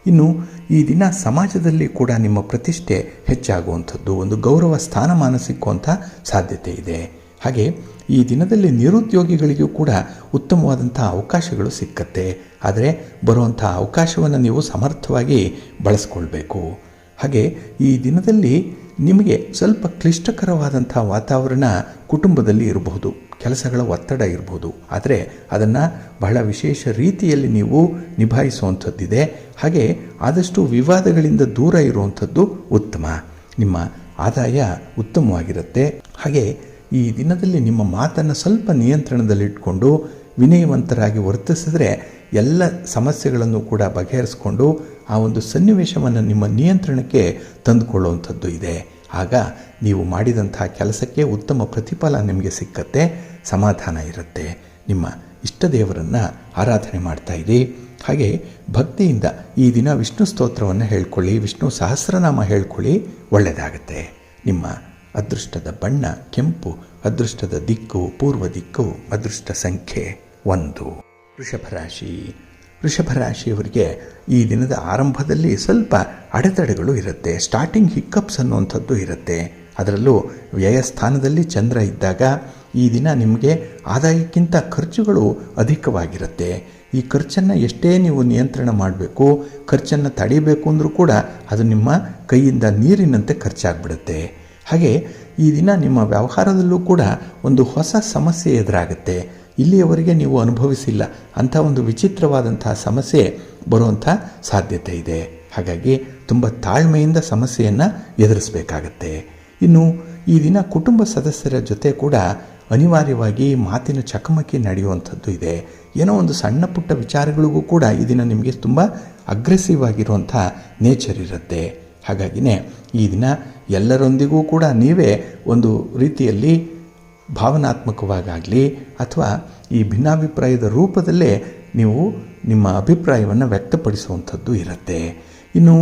ಇನ್ನು ಈ ದಿನ ಸಮಾಜದಲ್ಲಿ ಕೂಡ ನಿಮ್ಮ ಪ್ರತಿಷ್ಠೆ ಹೆಚ್ಚಾಗುವಂಥದ್ದು, ಒಂದು ಗೌರವ ಸ್ಥಾನಮಾನ ಸಿಕ್ಕುವಂಥ ಸಾಧ್ಯತೆ ಇದೆ. ಹಾಗೆ ಈ ದಿನದಲ್ಲಿ ನಿರುದ್ಯೋಗಿಗಳಿಗೂ ಕೂಡ ಉತ್ತಮವಾದಂಥ ಅವಕಾಶಗಳು ಸಿಕ್ಕತ್ತೆ. ಆದರೆ ಬರುವಂಥ ಅವಕಾಶವನ್ನು ನೀವು ಸಮರ್ಥವಾಗಿ ಬಳಸ್ಕೊಳ್ಬೇಕು. ಹಾಗೆ ಈ ದಿನದಲ್ಲಿ ನಿಮಗೆ ಸ್ವಲ್ಪ ಕ್ಲಿಷ್ಟಕರವಾದಂಥ ವಾತಾವರಣ ಕುಟುಂಬದಲ್ಲಿ ಇರಬಹುದು, ಕೆಲಸಗಳ ಒತ್ತಡ ಇರಬಹುದು. ಆದರೆ ಅದನ್ನು ಬಹಳ ವಿಶೇಷ ರೀತಿಯಲ್ಲಿ ನೀವು ನಿಭಾಯಿಸುವಂಥದ್ದಿದೆ. ಹಾಗೆ ಆದಷ್ಟು ವಿವಾದಗಳಿಂದ ದೂರ ಇರುವಂಥದ್ದು ಉತ್ತಮ. ನಿಮ್ಮ ಆದಾಯ ಉತ್ತಮವಾಗಿರುತ್ತೆ. ಹಾಗೆ ಈ ದಿನದಲ್ಲಿ ನಿಮ್ಮ ಮಾತನ್ನು ಸ್ವಲ್ಪ ನಿಯಂತ್ರಣದಲ್ಲಿಟ್ಕೊಂಡು ವಿನಯವಂತರಾಗಿ ವರ್ತಿಸಿದ್ರೆ ಎಲ್ಲ ಸಮಸ್ಯೆಗಳನ್ನು ಕೂಡ ಬಗೆಹರಿಸ್ಕೊಂಡು ಆ ಒಂದು ಸನ್ನಿವೇಶವನ್ನು ನಿಮ್ಮ ನಿಯಂತ್ರಣಕ್ಕೆ ತಂದುಕೊಳ್ಳುವಂಥದ್ದು ಇದೆ. ಆಗ ನೀವು ಮಾಡಿದಂಥ ಕೆಲಸಕ್ಕೆ ಉತ್ತಮ ಪ್ರತಿಫಲ ನಿಮಗೆ ಸಿಕ್ಕತ್ತೆ, ಸಮಾಧಾನ ಇರುತ್ತೆ. ನಿಮ್ಮ ಇಷ್ಟ ದೇವರನ್ನು ಆರಾಧನೆ ಮಾಡ್ತಾ ಇರಿ. ಹಾಗೆ ಭಕ್ತಿಯಿಂದ ಈ ದಿನ ವಿಷ್ಣು ಸ್ತೋತ್ರವನ್ನು ಹೇಳ್ಕೊಳ್ಳಿ, ವಿಷ್ಣು ಸಹಸ್ರನಾಮ ಹೇಳ್ಕೊಳ್ಳಿ, ಒಳ್ಳೆಯದಾಗತ್ತೆ. ನಿಮ್ಮ ಅದೃಷ್ಟದ ಬಣ್ಣ ಕೆಂಪು, ಅದೃಷ್ಟದ ದಿಕ್ಕು ಪೂರ್ವ ದಿಕ್ಕು, ಅದೃಷ್ಟ ಸಂಖ್ಯೆ 1. ವೃಷಭರಾಶಿ. ವೃಷಭರಾಶಿಯವರಿಗೆ ಈ ದಿನದ ಆರಂಭದಲ್ಲಿ ಸ್ವಲ್ಪ ಅಡೆತಡೆಗಳು ಇರುತ್ತೆ. ಸ್ಟಾರ್ಟಿಂಗ್ ಹಿಕ್ಕಪ್ಸ್ ಅನ್ನುವಂಥದ್ದು ಇರುತ್ತೆ. ಅದರಲ್ಲೂ ವ್ಯಯಸ್ಥಾನದಲ್ಲಿ ಚಂದ್ರ ಇದ್ದಾಗ ಈ ದಿನ ನಿಮಗೆ ಆದಾಯಕ್ಕಿಂತ ಖರ್ಚುಗಳು ಅಧಿಕವಾಗಿರುತ್ತೆ. ಈ ಖರ್ಚನ್ನು ಎಷ್ಟೇ ನೀವು ನಿಯಂತ್ರಣ ಮಾಡಬೇಕು, ಖರ್ಚನ್ನು ತಡಿಬೇಕು ಅಂದರೂ ಕೂಡ ಅದು ನಿಮ್ಮ ಕೈಯಿಂದ ನೀರಿನಂತೆ ಖರ್ಚಾಗ್ಬಿಡುತ್ತೆ. ಹಾಗೆ ಈ ದಿನ ನಿಮ್ಮ ವ್ಯವಹಾರದಲ್ಲೂ ಕೂಡ ಒಂದು ಹೊಸ ಸಮಸ್ಯೆ ಎದುರಾಗುತ್ತೆ. ಇಲ್ಲಿಯವರೆಗೆ ನೀವು ಅನುಭವಿಸಿಲ್ಲ ಅಂಥ ಒಂದು ವಿಚಿತ್ರವಾದಂಥ ಸಮಸ್ಯೆ ಬರುವಂಥ ಸಾಧ್ಯತೆ ಇದೆ. ಹಾಗಾಗಿ ತುಂಬ ತಾಳ್ಮೆಯಿಂದ ಸಮಸ್ಯೆಯನ್ನು ಎದುರಿಸಬೇಕಾಗತ್ತೆ. ಇನ್ನು ಈ ದಿನ ಕುಟುಂಬ ಸದಸ್ಯರ ಜೊತೆ ಕೂಡ ಅನಿವಾರ್ಯವಾಗಿ ಮಾತಿನ ಚಕಮಕಿ ನಡೆಯುವಂಥದ್ದು ಇದೆ. ಏನೋ ಒಂದು ಸಣ್ಣ ಪುಟ್ಟ ವಿಚಾರಗಳಿಗೂ ಕೂಡ ಈ ದಿನ ನಿಮಗೆ ತುಂಬ ಅಗ್ರೆಸಿವ್ ಆಗಿರುವಂಥ ನೇಚರ್ ಇರುತ್ತೆ. ಹಾಗಾಗಿನೇ ಈ ದಿನ ಎಲ್ಲರೊಂದಿಗೂ ಕೂಡ ನೀವೇ ಒಂದು ರೀತಿಯಲ್ಲಿ ಭಾವನಾತ್ಮಕವಾಗಲಿ ಅಥವಾ ಈ ಭಿನ್ನಾಭಿಪ್ರಾಯದ ರೂಪದಲ್ಲೇ ನೀವು ನಿಮ್ಮ ಅಭಿಪ್ರಾಯವನ್ನು ವ್ಯಕ್ತಪಡಿಸುವಂಥದ್ದು ಇರುತ್ತೆ. ಇನ್ನು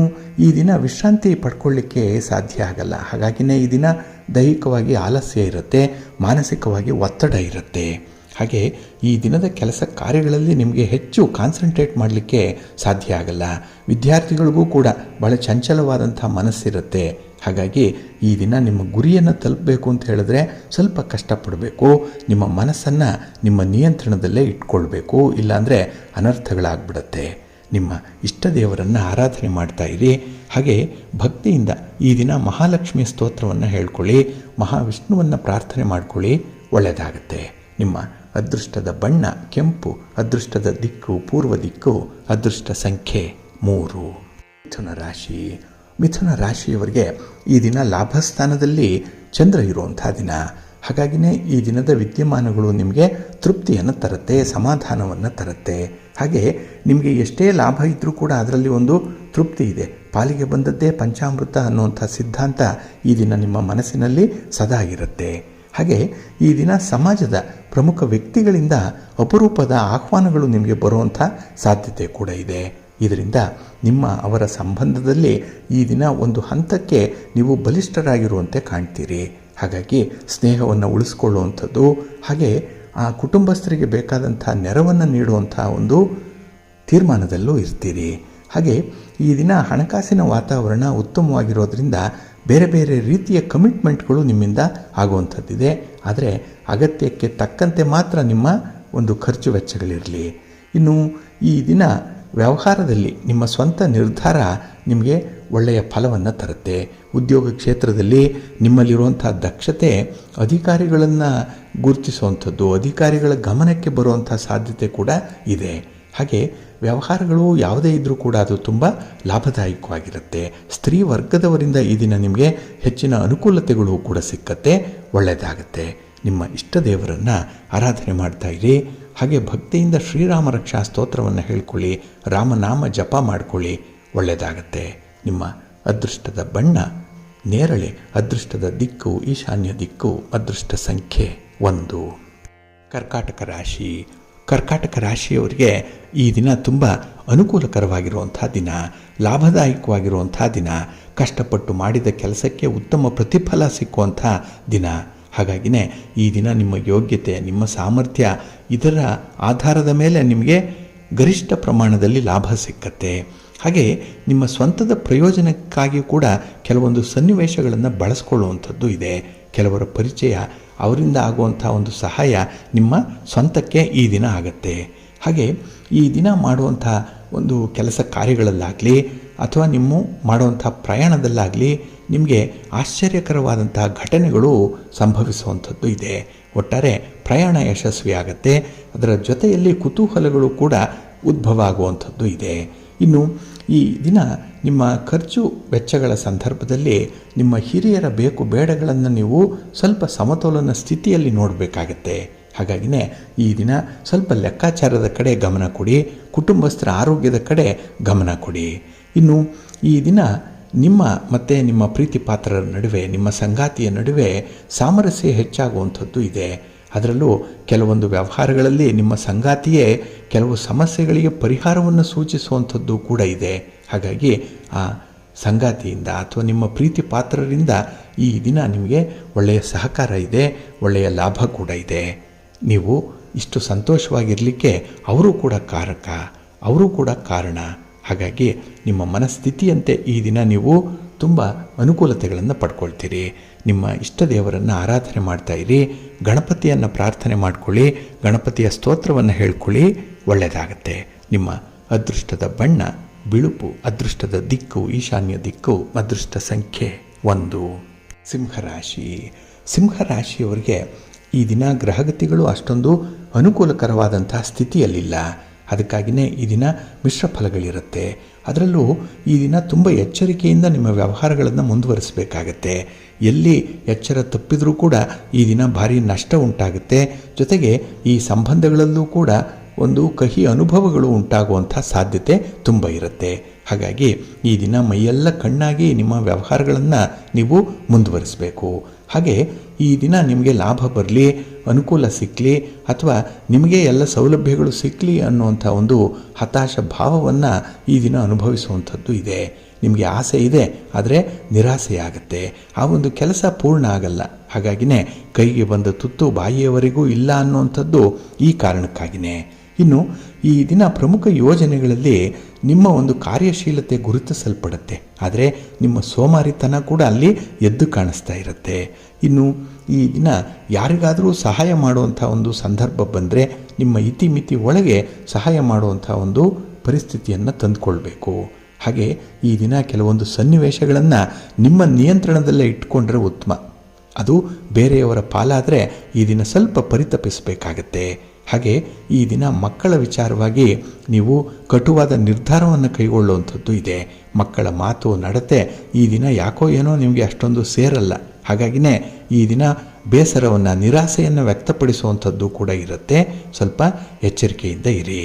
ಈ ದಿನ ವಿಶ್ರಾಂತಿ ಪಡ್ಕೊಳ್ಳಿಕ್ಕೆ ಸಾಧ್ಯ ಆಗಲ್ಲ. ಹಾಗಾಗಿನೇ ಈ ದಿನ ದೈಹಿಕವಾಗಿ ಆಲಸ್ಯ ಇರುತ್ತೆ, ಮಾನಸಿಕವಾಗಿ ಒತ್ತಡ ಇರುತ್ತೆ. ಹಾಗೆ ಈ ದಿನದ ಕೆಲಸ ಕಾರ್ಯಗಳಲ್ಲಿ ನಿಮಗೆ ಹೆಚ್ಚು ಕಾನ್ಸಂಟ್ರೇಟ್ ಮಾಡಲಿಕ್ಕೆ ಸಾಧ್ಯ ಆಗಲ್ಲ. ವಿದ್ಯಾರ್ಥಿಗಳಿಗೂ ಕೂಡ ಭಾಳ ಚಂಚಲವಾದಂಥ ಮನಸ್ಸಿರುತ್ತೆ. ಹಾಗಾಗಿ ಈ ದಿನ ನಿಮ್ಮ ಗುರಿಯನ್ನು ತಲುಪಬೇಕು ಅಂತ ಹೇಳಿದ್ರೆ ಸ್ವಲ್ಪ ಕಷ್ಟಪಡಬೇಕು. ನಿಮ್ಮ ಮನಸ್ಸನ್ನು ನಿಮ್ಮ ನಿಯಂತ್ರಣದಲ್ಲೇ ಇಟ್ಕೊಳ್ಬೇಕು, ಇಲ್ಲಾಂದರೆ ಅನರ್ಥಗಳಾಗ್ಬಿಡುತ್ತೆ. ನಿಮ್ಮ ಇಷ್ಟ ದೇವರನ್ನು ಆರಾಧನೆ ಮಾಡ್ತಾ ಇರಿ. ಹಾಗೆ ಭಕ್ತಿಯಿಂದ ಈ ದಿನ ಮಹಾಲಕ್ಷ್ಮಿಯ ಸ್ತೋತ್ರವನ್ನು ಹೇಳ್ಕೊಳ್ಳಿ, ಮಹಾವಿಷ್ಣುವನ್ನು ಪ್ರಾರ್ಥನೆ ಮಾಡ್ಕೊಳ್ಳಿ, ಒಳ್ಳೆಯದಾಗುತ್ತೆ. ನಿಮ್ಮ ಅದೃಷ್ಟದ ಬಣ್ಣ ಕೆಂಪು, ಅದೃಷ್ಟದ ದಿಕ್ಕು ಪೂರ್ವ ದಿಕ್ಕು, ಅದೃಷ್ಟ ಸಂಖ್ಯೆ 3. ಮಿಥುನ ರಾಶಿ. ಮಿಥುನ ರಾಶಿಯವರಿಗೆ ಈ ದಿನ ಲಾಭಸ್ಥಾನದಲ್ಲಿ ಚಂದ್ರ ಇರುವಂಥ ದಿನ. ಹಾಗಾಗಿನೇ ಈ ದಿನದ ವಿದ್ಯಮಾನಗಳು ನಿಮಗೆ ತೃಪ್ತಿಯನ್ನು ತರುತ್ತೆ, ಸಮಾಧಾನವನ್ನು ತರುತ್ತೆ. ಹಾಗೆ ನಿಮಗೆ ಎಷ್ಟೇ ಲಾಭ ಇದ್ದರೂ ಕೂಡ ಅದರಲ್ಲಿ ಒಂದು ತೃಪ್ತಿ ಇದೆ, ಪಾಲಿಗೆ ಬಂದದ್ದೇ ಪಂಚಾಮೃತ ಅನ್ನುವಂಥ ಸಿದ್ಧಾಂತ ಈ ದಿನ ನಿಮ್ಮ ಮನಸ್ಸಿನಲ್ಲಿ ಸದಾ ಇರುತ್ತೆ. ಹಾಗೆ ಈ ದಿನ ಸಮಾಜದ ಪ್ರಮುಖ ವ್ಯಕ್ತಿಗಳಿಂದ ಅಪರೂಪದ ಆಹ್ವಾನಗಳು ನಿಮಗೆ ಬರುವಂಥ ಸಾಧ್ಯತೆ ಕೂಡ ಇದೆ. ಇದರಿಂದ ಅವರ ಸಂಬಂಧದಲ್ಲಿ ಈ ದಿನ ಒಂದು ಹಂತಕ್ಕೆ ನೀವು ಬಲಿಷ್ಠರಾಗಿರುವಂತೆ ಕಾಣ್ತೀರಿ. ಹಾಗಾಗಿ ಸ್ನೇಹವನ್ನು ಉಳಿಸ್ಕೊಳ್ಳುವಂಥದ್ದು, ಹಾಗೆ ಆ ಕುಟುಂಬಸ್ಥರಿಗೆ ಬೇಕಾದಂಥ ನೆರವನ್ನು ನೀಡುವಂಥ ಒಂದು ತೀರ್ಮಾನದಲ್ಲೂ ಇರ್ತೀರಿ. ಹಾಗೆ ಈ ದಿನ ಹಣಕಾಸಿನ ವಾತಾವರಣ ಉತ್ತಮವಾಗಿರೋದ್ರಿಂದ ಬೇರೆ ಬೇರೆ ರೀತಿಯ ಕಮಿಟ್ಮೆಂಟ್ಗಳು ನಿಮ್ಮಿಂದ ಆಗುವಂಥದ್ದಿದೆ. ಆದರೆ ಅಗತ್ಯಕ್ಕೆ ತಕ್ಕಂತೆ ಮಾತ್ರ ನಿಮ್ಮ ಒಂದು ಖರ್ಚು ವೆಚ್ಚಗಳಿರಲಿ. ಇನ್ನು ಈ ದಿನ ವ್ಯವಹಾರದಲ್ಲಿ ನಿಮ್ಮ ಸ್ವಂತ ನಿರ್ಧಾರ ನಿಮಗೆ ಒಳ್ಳೆಯ ಫಲವನ್ನು ತರುತ್ತೆ. ಉದ್ಯೋಗ ಕ್ಷೇತ್ರದಲ್ಲಿ ನಿಮ್ಮಲ್ಲಿರುವಂಥ ದಕ್ಷತೆ ಅಧಿಕಾರಿಗಳನ್ನು ಗುರುತಿಸುವಂಥದ್ದು, ಅಧಿಕಾರಿಗಳ ಗಮನಕ್ಕೆ ಬರುವಂಥ ಸಾಧ್ಯತೆ ಕೂಡ ಇದೆ. ಹಾಗೆ ವ್ಯವಹಾರಗಳು ಯಾವುದೇ ಇದ್ದರೂ ಕೂಡ ಅದು ತುಂಬ ಲಾಭದಾಯಕವಾಗಿರುತ್ತೆ. ಸ್ತ್ರೀ ವರ್ಗದವರಿಂದ ಈ ದಿನ ನಿಮಗೆ ಹೆಚ್ಚಿನ ಅನುಕೂಲತೆಗಳು ಕೂಡ ಸಿಕ್ಕತ್ತೆ, ಒಳ್ಳೆಯದಾಗುತ್ತೆ. ನಿಮ್ಮ ಇಷ್ಟ ದೇವರನ್ನು ಆರಾಧನೆ ಮಾಡ್ತಾ ಇರಿ. ಹಾಗೆ ಭಕ್ತಿಯಿಂದ ಶ್ರೀರಾಮ ರಕ್ಷಾ ಸ್ತೋತ್ರವನ್ನು ಹೇಳ್ಕೊಳ್ಳಿ, ರಾಮನಾಮ ಜಪ ಮಾಡ್ಕೊಳ್ಳಿ, ಒಳ್ಳೆಯದಾಗತ್ತೆ. ನಿಮ್ಮ ಅದೃಷ್ಟದ ಬಣ್ಣ ನೇರಳೆ, ಅದೃಷ್ಟದ ದಿಕ್ಕು ಈಶಾನ್ಯ ದಿಕ್ಕು, ಅದೃಷ್ಟ ಸಂಖ್ಯೆ 1. ಕರ್ಕಾಟಕ ರಾಶಿ. ಕರ್ಕಾಟಕ ರಾಶಿಯವರಿಗೆ ಈ ದಿನ ತುಂಬ ಅನುಕೂಲಕರವಾಗಿರುವಂಥ ದಿನ, ಲಾಭದಾಯಕವಾಗಿರುವಂಥ ದಿನ, ಕಷ್ಟಪಟ್ಟು ಮಾಡಿದ ಕೆಲಸಕ್ಕೆ ಉತ್ತಮ ಪ್ರತಿಫಲ ಸಿಕ್ಕುವಂಥ ದಿನ. ಹಾಗಾಗಿನೇ ಈ ದಿನ ನಿಮ್ಮ ಯೋಗ್ಯತೆ, ನಿಮ್ಮ ಸಾಮರ್ಥ್ಯ, ಇದರ ಆಧಾರದ ಮೇಲೆ ನಿಮಗೆ ಗರಿಷ್ಠ ಪ್ರಮಾಣದಲ್ಲಿ ಲಾಭ ಸಿಕ್ಕತ್ತೆ. ಹಾಗೆ ನಿಮ್ಮ ಸ್ವಂತದ ಪ್ರಯೋಜನಕ್ಕಾಗಿ ಕೂಡ ಕೆಲವೊಂದು ಸನ್ನಿವೇಶಗಳನ್ನು ಬಳಸ್ಕೊಳ್ಳುವಂಥದ್ದು ಇದೆ. ಕೆಲವರ ಪರಿಚಯ, ಅವರಿಂದ ಆಗುವಂಥ ಒಂದು ಸಹಾಯ ನಿಮ್ಮ ಸ್ವಂತಕ್ಕೆ ಈ ದಿನ ಆಗತ್ತೆ. ಹಾಗೆ ಈ ದಿನ ಮಾಡುವಂಥ ಒಂದು ಕೆಲಸ ಕಾರ್ಯಗಳಲ್ಲಾಗಲಿ ಅಥವಾ ನಿಮ್ಮ ಮಾಡುವಂಥ ಪ್ರಯಾಣದಲ್ಲಾಗಲಿ ನಿಮಗೆ ಆಶ್ಚರ್ಯಕರವಾದಂಥ ಘಟನೆಗಳು ಸಂಭವಿಸುವಂಥದ್ದು ಇದೆ. ಒಟ್ಟಾರೆ ಪ್ರಯಾಣ ಯಶಸ್ವಿಯಾಗತ್ತೆ. ಅದರ ಜೊತೆಯಲ್ಲಿ ಕುತೂಹಲಗಳು ಕೂಡ ಉದ್ಭವ ಆಗುವಂಥದ್ದು ಇದೆ. ಇನ್ನು ಈ ದಿನ ನಿಮ್ಮ ಖರ್ಚು ವೆಚ್ಚಗಳ ಸಂದರ್ಭದಲ್ಲಿ ನಿಮ್ಮ ಹಿರಿಯರ ಬೇಕು ಬೇಡಗಳನ್ನು ನೀವು ಸ್ವಲ್ಪ ಸಮತೋಲನ ಸ್ಥಿತಿಯಲ್ಲಿ ನೋಡಬೇಕಾಗತ್ತೆ. ಹಾಗಾಗಿನೇ ಈ ದಿನ ಸ್ವಲ್ಪ ಲೆಕ್ಕಾಚಾರದ ಕಡೆ ಗಮನ ಕೊಡಿ, ಕುಟುಂಬಸ್ಥರ ಆರೋಗ್ಯದ ಕಡೆ ಗಮನ ಕೊಡಿ. ಇನ್ನು ಈ ದಿನ ನಿಮ್ಮ ಮತ್ತು ನಿಮ್ಮ ಪ್ರೀತಿ ಪಾತ್ರರ ನಡುವೆ, ನಿಮ್ಮ ಸಂಗಾತಿಯ ನಡುವೆ ಸಾಮರಸ್ಯ ಹೆಚ್ಚಾಗುವಂಥದ್ದು ಇದೆ. ಅದರಲ್ಲೂ ಕೆಲವೊಂದು ವ್ಯವಹಾರಗಳಲ್ಲಿ ನಿಮ್ಮ ಸಂಗಾತಿಯೇ ಕೆಲವು ಸಮಸ್ಯೆಗಳಿಗೆ ಪರಿಹಾರವನ್ನು ಸೂಚಿಸುವಂಥದ್ದು ಕೂಡ ಇದೆ. ಹಾಗಾಗಿ ಆ ಸಂಗಾತಿಯಿಂದ ಅಥವಾ ನಿಮ್ಮ ಪ್ರೀತಿ ಪಾತ್ರರಿಂದ ಈ ದಿನ ನಿಮಗೆ ಒಳ್ಳೆಯ ಸಹಕಾರ ಇದೆ, ಒಳ್ಳೆಯ ಲಾಭ ಕೂಡ ಇದೆ. ನೀವು ಇಷ್ಟು ಸಂತೋಷವಾಗಿರಲಿಕ್ಕೆ ಅವರು ಕೂಡ ಕಾರಕ, ಅವರು ಕೂಡ ಕಾರಣ. ಹಾಗಾಗಿ ನಿಮ್ಮ ಮನಸ್ಥಿತಿಯಂತೆ ಈ ದಿನ ನೀವು ತುಂಬ ಅನುಕೂಲತೆಗಳನ್ನು ಪಡ್ಕೊಳ್ತೀರಿ. ನಿಮ್ಮ ಇಷ್ಟ ದೇವರನ್ನು ಆರಾಧನೆ ಮಾಡ್ತಾ ಇರಿ, ಗಣಪತಿಯನ್ನು ಪ್ರಾರ್ಥನೆ ಮಾಡ್ಕೊಳ್ಳಿ, ಗಣಪತಿಯ ಸ್ತೋತ್ರವನ್ನು ಹೇಳ್ಕೊಳ್ಳಿ, ಒಳ್ಳೆಯದಾಗತ್ತೆ. ನಿಮ್ಮ ಅದೃಷ್ಟದ ಬಣ್ಣ ಬಿಳುಪು, ಅದೃಷ್ಟದ ದಿಕ್ಕು ಈಶಾನ್ಯ ದಿಕ್ಕು, ಅದೃಷ್ಟ ಸಂಖ್ಯೆ 1. ಸಿಂಹರಾಶಿ. ಸಿಂಹರಾಶಿಯವರಿಗೆ ಈ ದಿನ ಗ್ರಹಗತಿಗಳು ಅಷ್ಟೊಂದು ಅನುಕೂಲಕರವಾದಂಥ ಸ್ಥಿತಿಯಲ್ಲಿಲ್ಲ. ಅದಕ್ಕಾಗಿಯೇ ಈ ದಿನ ಮಿಶ್ರ ಫಲಗಳಿರುತ್ತೆ. ಅದರಲ್ಲೂ ಈ ದಿನ ತುಂಬ ಎಚ್ಚರಿಕೆಯಿಂದ ನಿಮ್ಮ ವ್ಯವಹಾರಗಳನ್ನು ಮುಂದುವರಿಸಬೇಕಾಗತ್ತೆ. ಎಲ್ಲಿ ಎಚ್ಚರ ತಪ್ಪಿದರೂ ಕೂಡ ಈ ದಿನ ಭಾರಿ ನಷ್ಟ ಉಂಟಾಗುತ್ತೆ. ಜೊತೆಗೆ ಈ ಸಂಬಂಧಗಳಲ್ಲೂ ಕೂಡ ಒಂದು ಕಹಿ ಅನುಭವಗಳು ಉಂಟಾಗುವಂಥ ಸಾಧ್ಯತೆ ತುಂಬ ಇರುತ್ತೆ. ಹಾಗಾಗಿ ಈ ದಿನ ಮೈಯೆಲ್ಲ ಕಣ್ಣಾಗಿ ನಿಮ್ಮ ವ್ಯವಹಾರಗಳನ್ನು ನೀವು ಮುಂದುವರಿಸಬೇಕು. ಹಾಗೆ ಈ ದಿನ ನಿಮಗೆ ಲಾಭ ಬರಲಿ, ಅನುಕೂಲ ಸಿಕ್ಕಲಿ ಅಥವಾ ನಿಮಗೆ ಎಲ್ಲ ಸೌಲಭ್ಯಗಳು ಸಿಕ್ಕಲಿ ಅನ್ನುವಂಥ ಒಂದು ಹತಾಶ ಭಾವವನ್ನು ಈ ದಿನ ಅನುಭವಿಸುವಂಥದ್ದು ಇದೆ. ನಿಮಗೆ ಆಸೆ ಇದೆ, ಆದರೆ ನಿರಾಸೆಯಾಗತ್ತೆ. ಆ ಒಂದು ಕೆಲಸ ಪೂರ್ಣ ಆಗಲ್ಲ. ಹಾಗಾಗಿನೇ ಕೈಗೆ ಬಂದ ತುತ್ತು ಬಾಯಿಯವರೆಗೂ ಇಲ್ಲ ಅನ್ನುವಂಥದ್ದು ಈ ಕಾರಣಕ್ಕಾಗಿಯೇ. ಇನ್ನು ಈ ದಿನ ಪ್ರಮುಖ ಯೋಜನೆಗಳಲ್ಲಿ ನಿಮ್ಮ ಒಂದು ಕಾರ್ಯಶೀಲತೆ ಗುರುತಿಸಲ್ಪಡುತ್ತೆ. ಆದರೆ ನಿಮ್ಮ ಸೋಮಾರಿತನ ಕೂಡ ಅಲ್ಲಿ ಎದ್ದು ಕಾಣಿಸ್ತಾ ಇರುತ್ತೆ. ಇನ್ನು ಈ ದಿನ ಯಾರಿಗಾದರೂ ಸಹಾಯ ಮಾಡುವಂಥ ಒಂದು ಸಂದರ್ಭ ಬಂದರೆ ನಿಮ್ಮ ಇತಿಮಿತಿ ಒಳಗೆ ಸಹಾಯ ಮಾಡುವಂಥ ಒಂದು ಪರಿಸ್ಥಿತಿಯನ್ನು ತಂದುಕೊಳ್ಬೇಕು. ಹಾಗೆ ಈ ದಿನ ಕೆಲವೊಂದು ಸನ್ನಿವೇಶಗಳನ್ನು ನಿಮ್ಮ ನಿಯಂತ್ರಣದಲ್ಲೇ ಇಟ್ಕೊಂಡ್ರೆ ಉತ್ತಮ. ಅದು ಬೇರೆಯವರ ಪಾಲಾದರೆ ಈ ದಿನ ಸ್ವಲ್ಪ ಪರಿತಪಿಸಬೇಕಾಗತ್ತೆ. ಹಾಗೆ ಈ ದಿನ ಮಕ್ಕಳ ವಿಚಾರವಾಗಿ ನೀವು ಕಟುವಾದ ನಿರ್ಧಾರವನ್ನು ಕೈಗೊಳ್ಳುವಂಥದ್ದು ಇದೆ. ಮಕ್ಕಳ ಮಾತು ನಡತೆ ಈ ದಿನ ಯಾಕೋ ಏನೋ ನಿಮಗೆ ಅಷ್ಟೊಂದು ಸೇರಲ್ಲ. ಹಾಗಾಗಿನೇ ಈ ದಿನ ಬೇಸರವನ್ನು, ನಿರಾಸೆಯನ್ನು ವ್ಯಕ್ತಪಡಿಸುವಂಥದ್ದು ಕೂಡ ಇರುತ್ತೆ. ಸ್ವಲ್ಪ ಎಚ್ಚರಿಕೆಯಿಂದ ಇರಿ.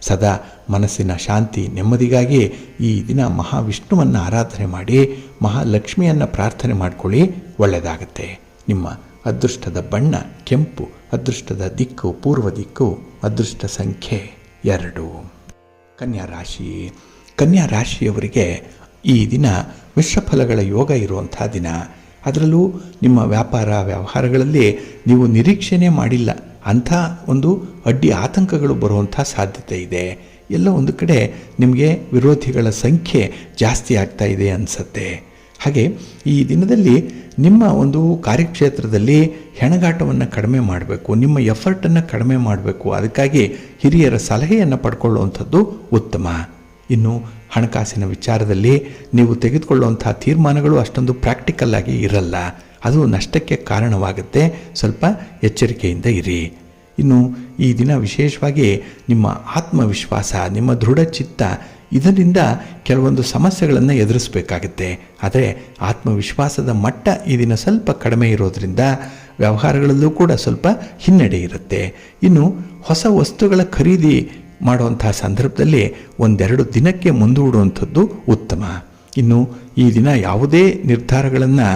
ಸದಾ ಮನಸ್ಸಿನ ಶಾಂತಿ ನೆಮ್ಮದಿಗಾಗಿ ಈ ದಿನ ಮಹಾವಿಷ್ಣುವನ್ನು ಆರಾಧನೆ ಮಾಡಿ ಮಹಾಲಕ್ಷ್ಮಿಯನ್ನು ಪ್ರಾರ್ಥನೆ ಮಾಡಿಕೊಳ್ಳಿ, ಒಳ್ಳೆಯದಾಗತ್ತೆ. ನಿಮ್ಮ ಅದೃಷ್ಟದ ಬಣ್ಣ ಕೆಂಪು, ಅದೃಷ್ಟದ ದಿಕ್ಕು ಪೂರ್ವ ದಿಕ್ಕು, ಅದೃಷ್ಟ ಸಂಖ್ಯೆ 2. ಕನ್ಯಾ ರಾಶಿ. ಕನ್ಯಾ ರಾಶಿಯವರಿಗೆ ಈ ದಿನ ಮಿಶ್ರ ಫಲಗಳ ಯೋಗ ಇರುವಂಥ ದಿನ. ಅದರಲ್ಲೂ ನಿಮ್ಮ ವ್ಯಾಪಾರ ವ್ಯವಹಾರಗಳಲ್ಲಿ ನೀವು ನಿರೀಕ್ಷೆನೇ ಮಾಡಿಲ್ಲ ಅಂಥ ಒಂದು ಅಡ್ಡಿ ಆತಂಕಗಳು ಬರುವಂಥ ಸಾಧ್ಯತೆ ಇದೆ. ಎಲ್ಲ ಒಂದು ಕಡೆ ನಿಮಗೆ ವಿರೋಧಿಗಳ ಸಂಖ್ಯೆ ಜಾಸ್ತಿ ಆಗ್ತಾ ಇದೆ ಅನಿಸುತ್ತೆ. ಹಾಗೆ ಈ ದಿನದಲ್ಲಿ ನಿಮ್ಮ ಒಂದು ಕಾರ್ಯಕ್ಷೇತ್ರದಲ್ಲಿ ಹೆಣಗಾಟವನ್ನು ಕಡಿಮೆ ಮಾಡಬೇಕು, ನಿಮ್ಮ ಎಫರ್ಟನ್ನು ಕಡಿಮೆ ಮಾಡಬೇಕು. ಅದಕ್ಕಾಗಿ ಹಿರಿಯರ ಸಲಹೆಯನ್ನು ಪಡ್ಕೊಳ್ಳುವಂಥದ್ದು ಉತ್ತಮ. ಇನ್ನು ಹಣಕಾಸಿನ ವಿಚಾರದಲ್ಲಿ ನೀವು ತೆಗೆದುಕೊಳ್ಳುವಂಥ ತೀರ್ಮಾನಗಳು ಅಷ್ಟೊಂದು ಪ್ರಾಕ್ಟಿಕಲ್ ಆಗಿ ಇರಲ್ಲ, ಅದು ನಷ್ಟಕ್ಕೆ ಕಾರಣವಾಗುತ್ತೆ. ಸ್ವಲ್ಪ ಎಚ್ಚರಿಕೆಯಿಂದ ಇರಿ. ಇನ್ನು ಈ ದಿನ ವಿಶೇಷವಾಗಿ ನಿಮ್ಮ ಆತ್ಮವಿಶ್ವಾಸ, ನಿಮ್ಮ ದೃಢಚಿತ್ತ, ಇದರಿಂದ ಕೆಲವೊಂದು ಸಮಸ್ಯೆಗಳನ್ನು ಎದುರಿಸಬೇಕಾಗುತ್ತೆ. ಆದರೆ ಆತ್ಮವಿಶ್ವಾಸದ ಮಟ್ಟ ಈ ದಿನ ಸ್ವಲ್ಪ ಕಡಿಮೆ ಇರೋದರಿಂದ ವ್ಯವಹಾರಗಳಲ್ಲೂ ಕೂಡ ಸ್ವಲ್ಪ ಹಿನ್ನಡೆ ಇರುತ್ತೆ. ಇನ್ನು ಹೊಸ ವಸ್ತುಗಳ ಖರೀದಿ ಮಾಡುವಂಥ ಸಂದರ್ಭದಲ್ಲಿ 1-2 ದಿನಕ್ಕೆ ಮುಂದೂಡುವಂಥದ್ದು ಉತ್ತಮ. ಇನ್ನು ಈ ದಿನ ಯಾವುದೇ ನಿರ್ಧಾರಗಳನ್ನು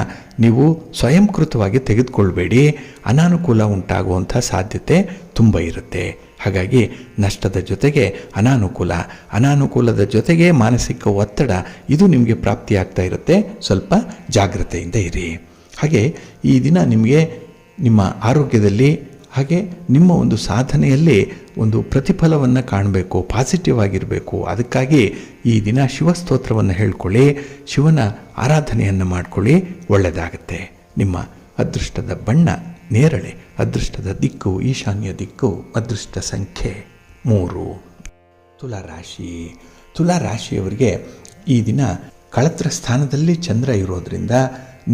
ನೀವು ಸ್ವಯಂಕೃತವಾಗಿ ತೆಗೆದುಕೊಳ್ಬೇಡಿ, ಅನಾನುಕೂಲ ಉಂಟಾಗುವಂಥ ಸಾಧ್ಯತೆ ತುಂಬ ಇರುತ್ತೆ. ಹಾಗಾಗಿ ನಷ್ಟದ ಜೊತೆಗೆ ಅನಾನುಕೂಲದ ಜೊತೆಗೆ ಮಾನಸಿಕ ಒತ್ತಡ ಇದು ನಿಮಗೆ ಪ್ರಾಪ್ತಿಯಾಗ್ತಾ ಇರುತ್ತೆ. ಸ್ವಲ್ಪ ಜಾಗ್ರತೆಯಿಂದ ಇರಿ. ಹಾಗೆ ಈ ದಿನ ನಿಮಗೆ ನಿಮ್ಮ ಆರೋಗ್ಯದಲ್ಲಿ ಹಾಗೆ ನಿಮ್ಮ ಒಂದು ಸಾಧನೆಯಲ್ಲಿ ಒಂದು ಪ್ರತಿಫಲವನ್ನು ಕಾಣಬೇಕು, ಪಾಸಿಟಿವ್ ಆಗಿರಬೇಕು. ಅದಕ್ಕಾಗಿ ಈ ದಿನ ಶಿವಸ್ತೋತ್ರವನ್ನು ಹೇಳ್ಕೊಳ್ಳಿ, ಶಿವನ ಆರಾಧನೆಯನ್ನು ಮಾಡಿಕೊಳ್ಳಿ, ಒಳ್ಳೆಯದಾಗತ್ತೆ. ನಿಮ್ಮ ಅದೃಷ್ಟದ ಬಣ್ಣ ನೇರಳೆ, ಅದೃಷ್ಟದ ದಿಕ್ಕು ಈಶಾನ್ಯ ದಿಕ್ಕು, ಅದೃಷ್ಟ ಸಂಖ್ಯೆ 3. ತುಲಾರಾಶಿ. ತುಲಾರಾಶಿಯವರಿಗೆ ಈ ದಿನ ಕಳತ್ರ ಸ್ಥಾನದಲ್ಲಿ ಚಂದ್ರ ಇರೋದರಿಂದ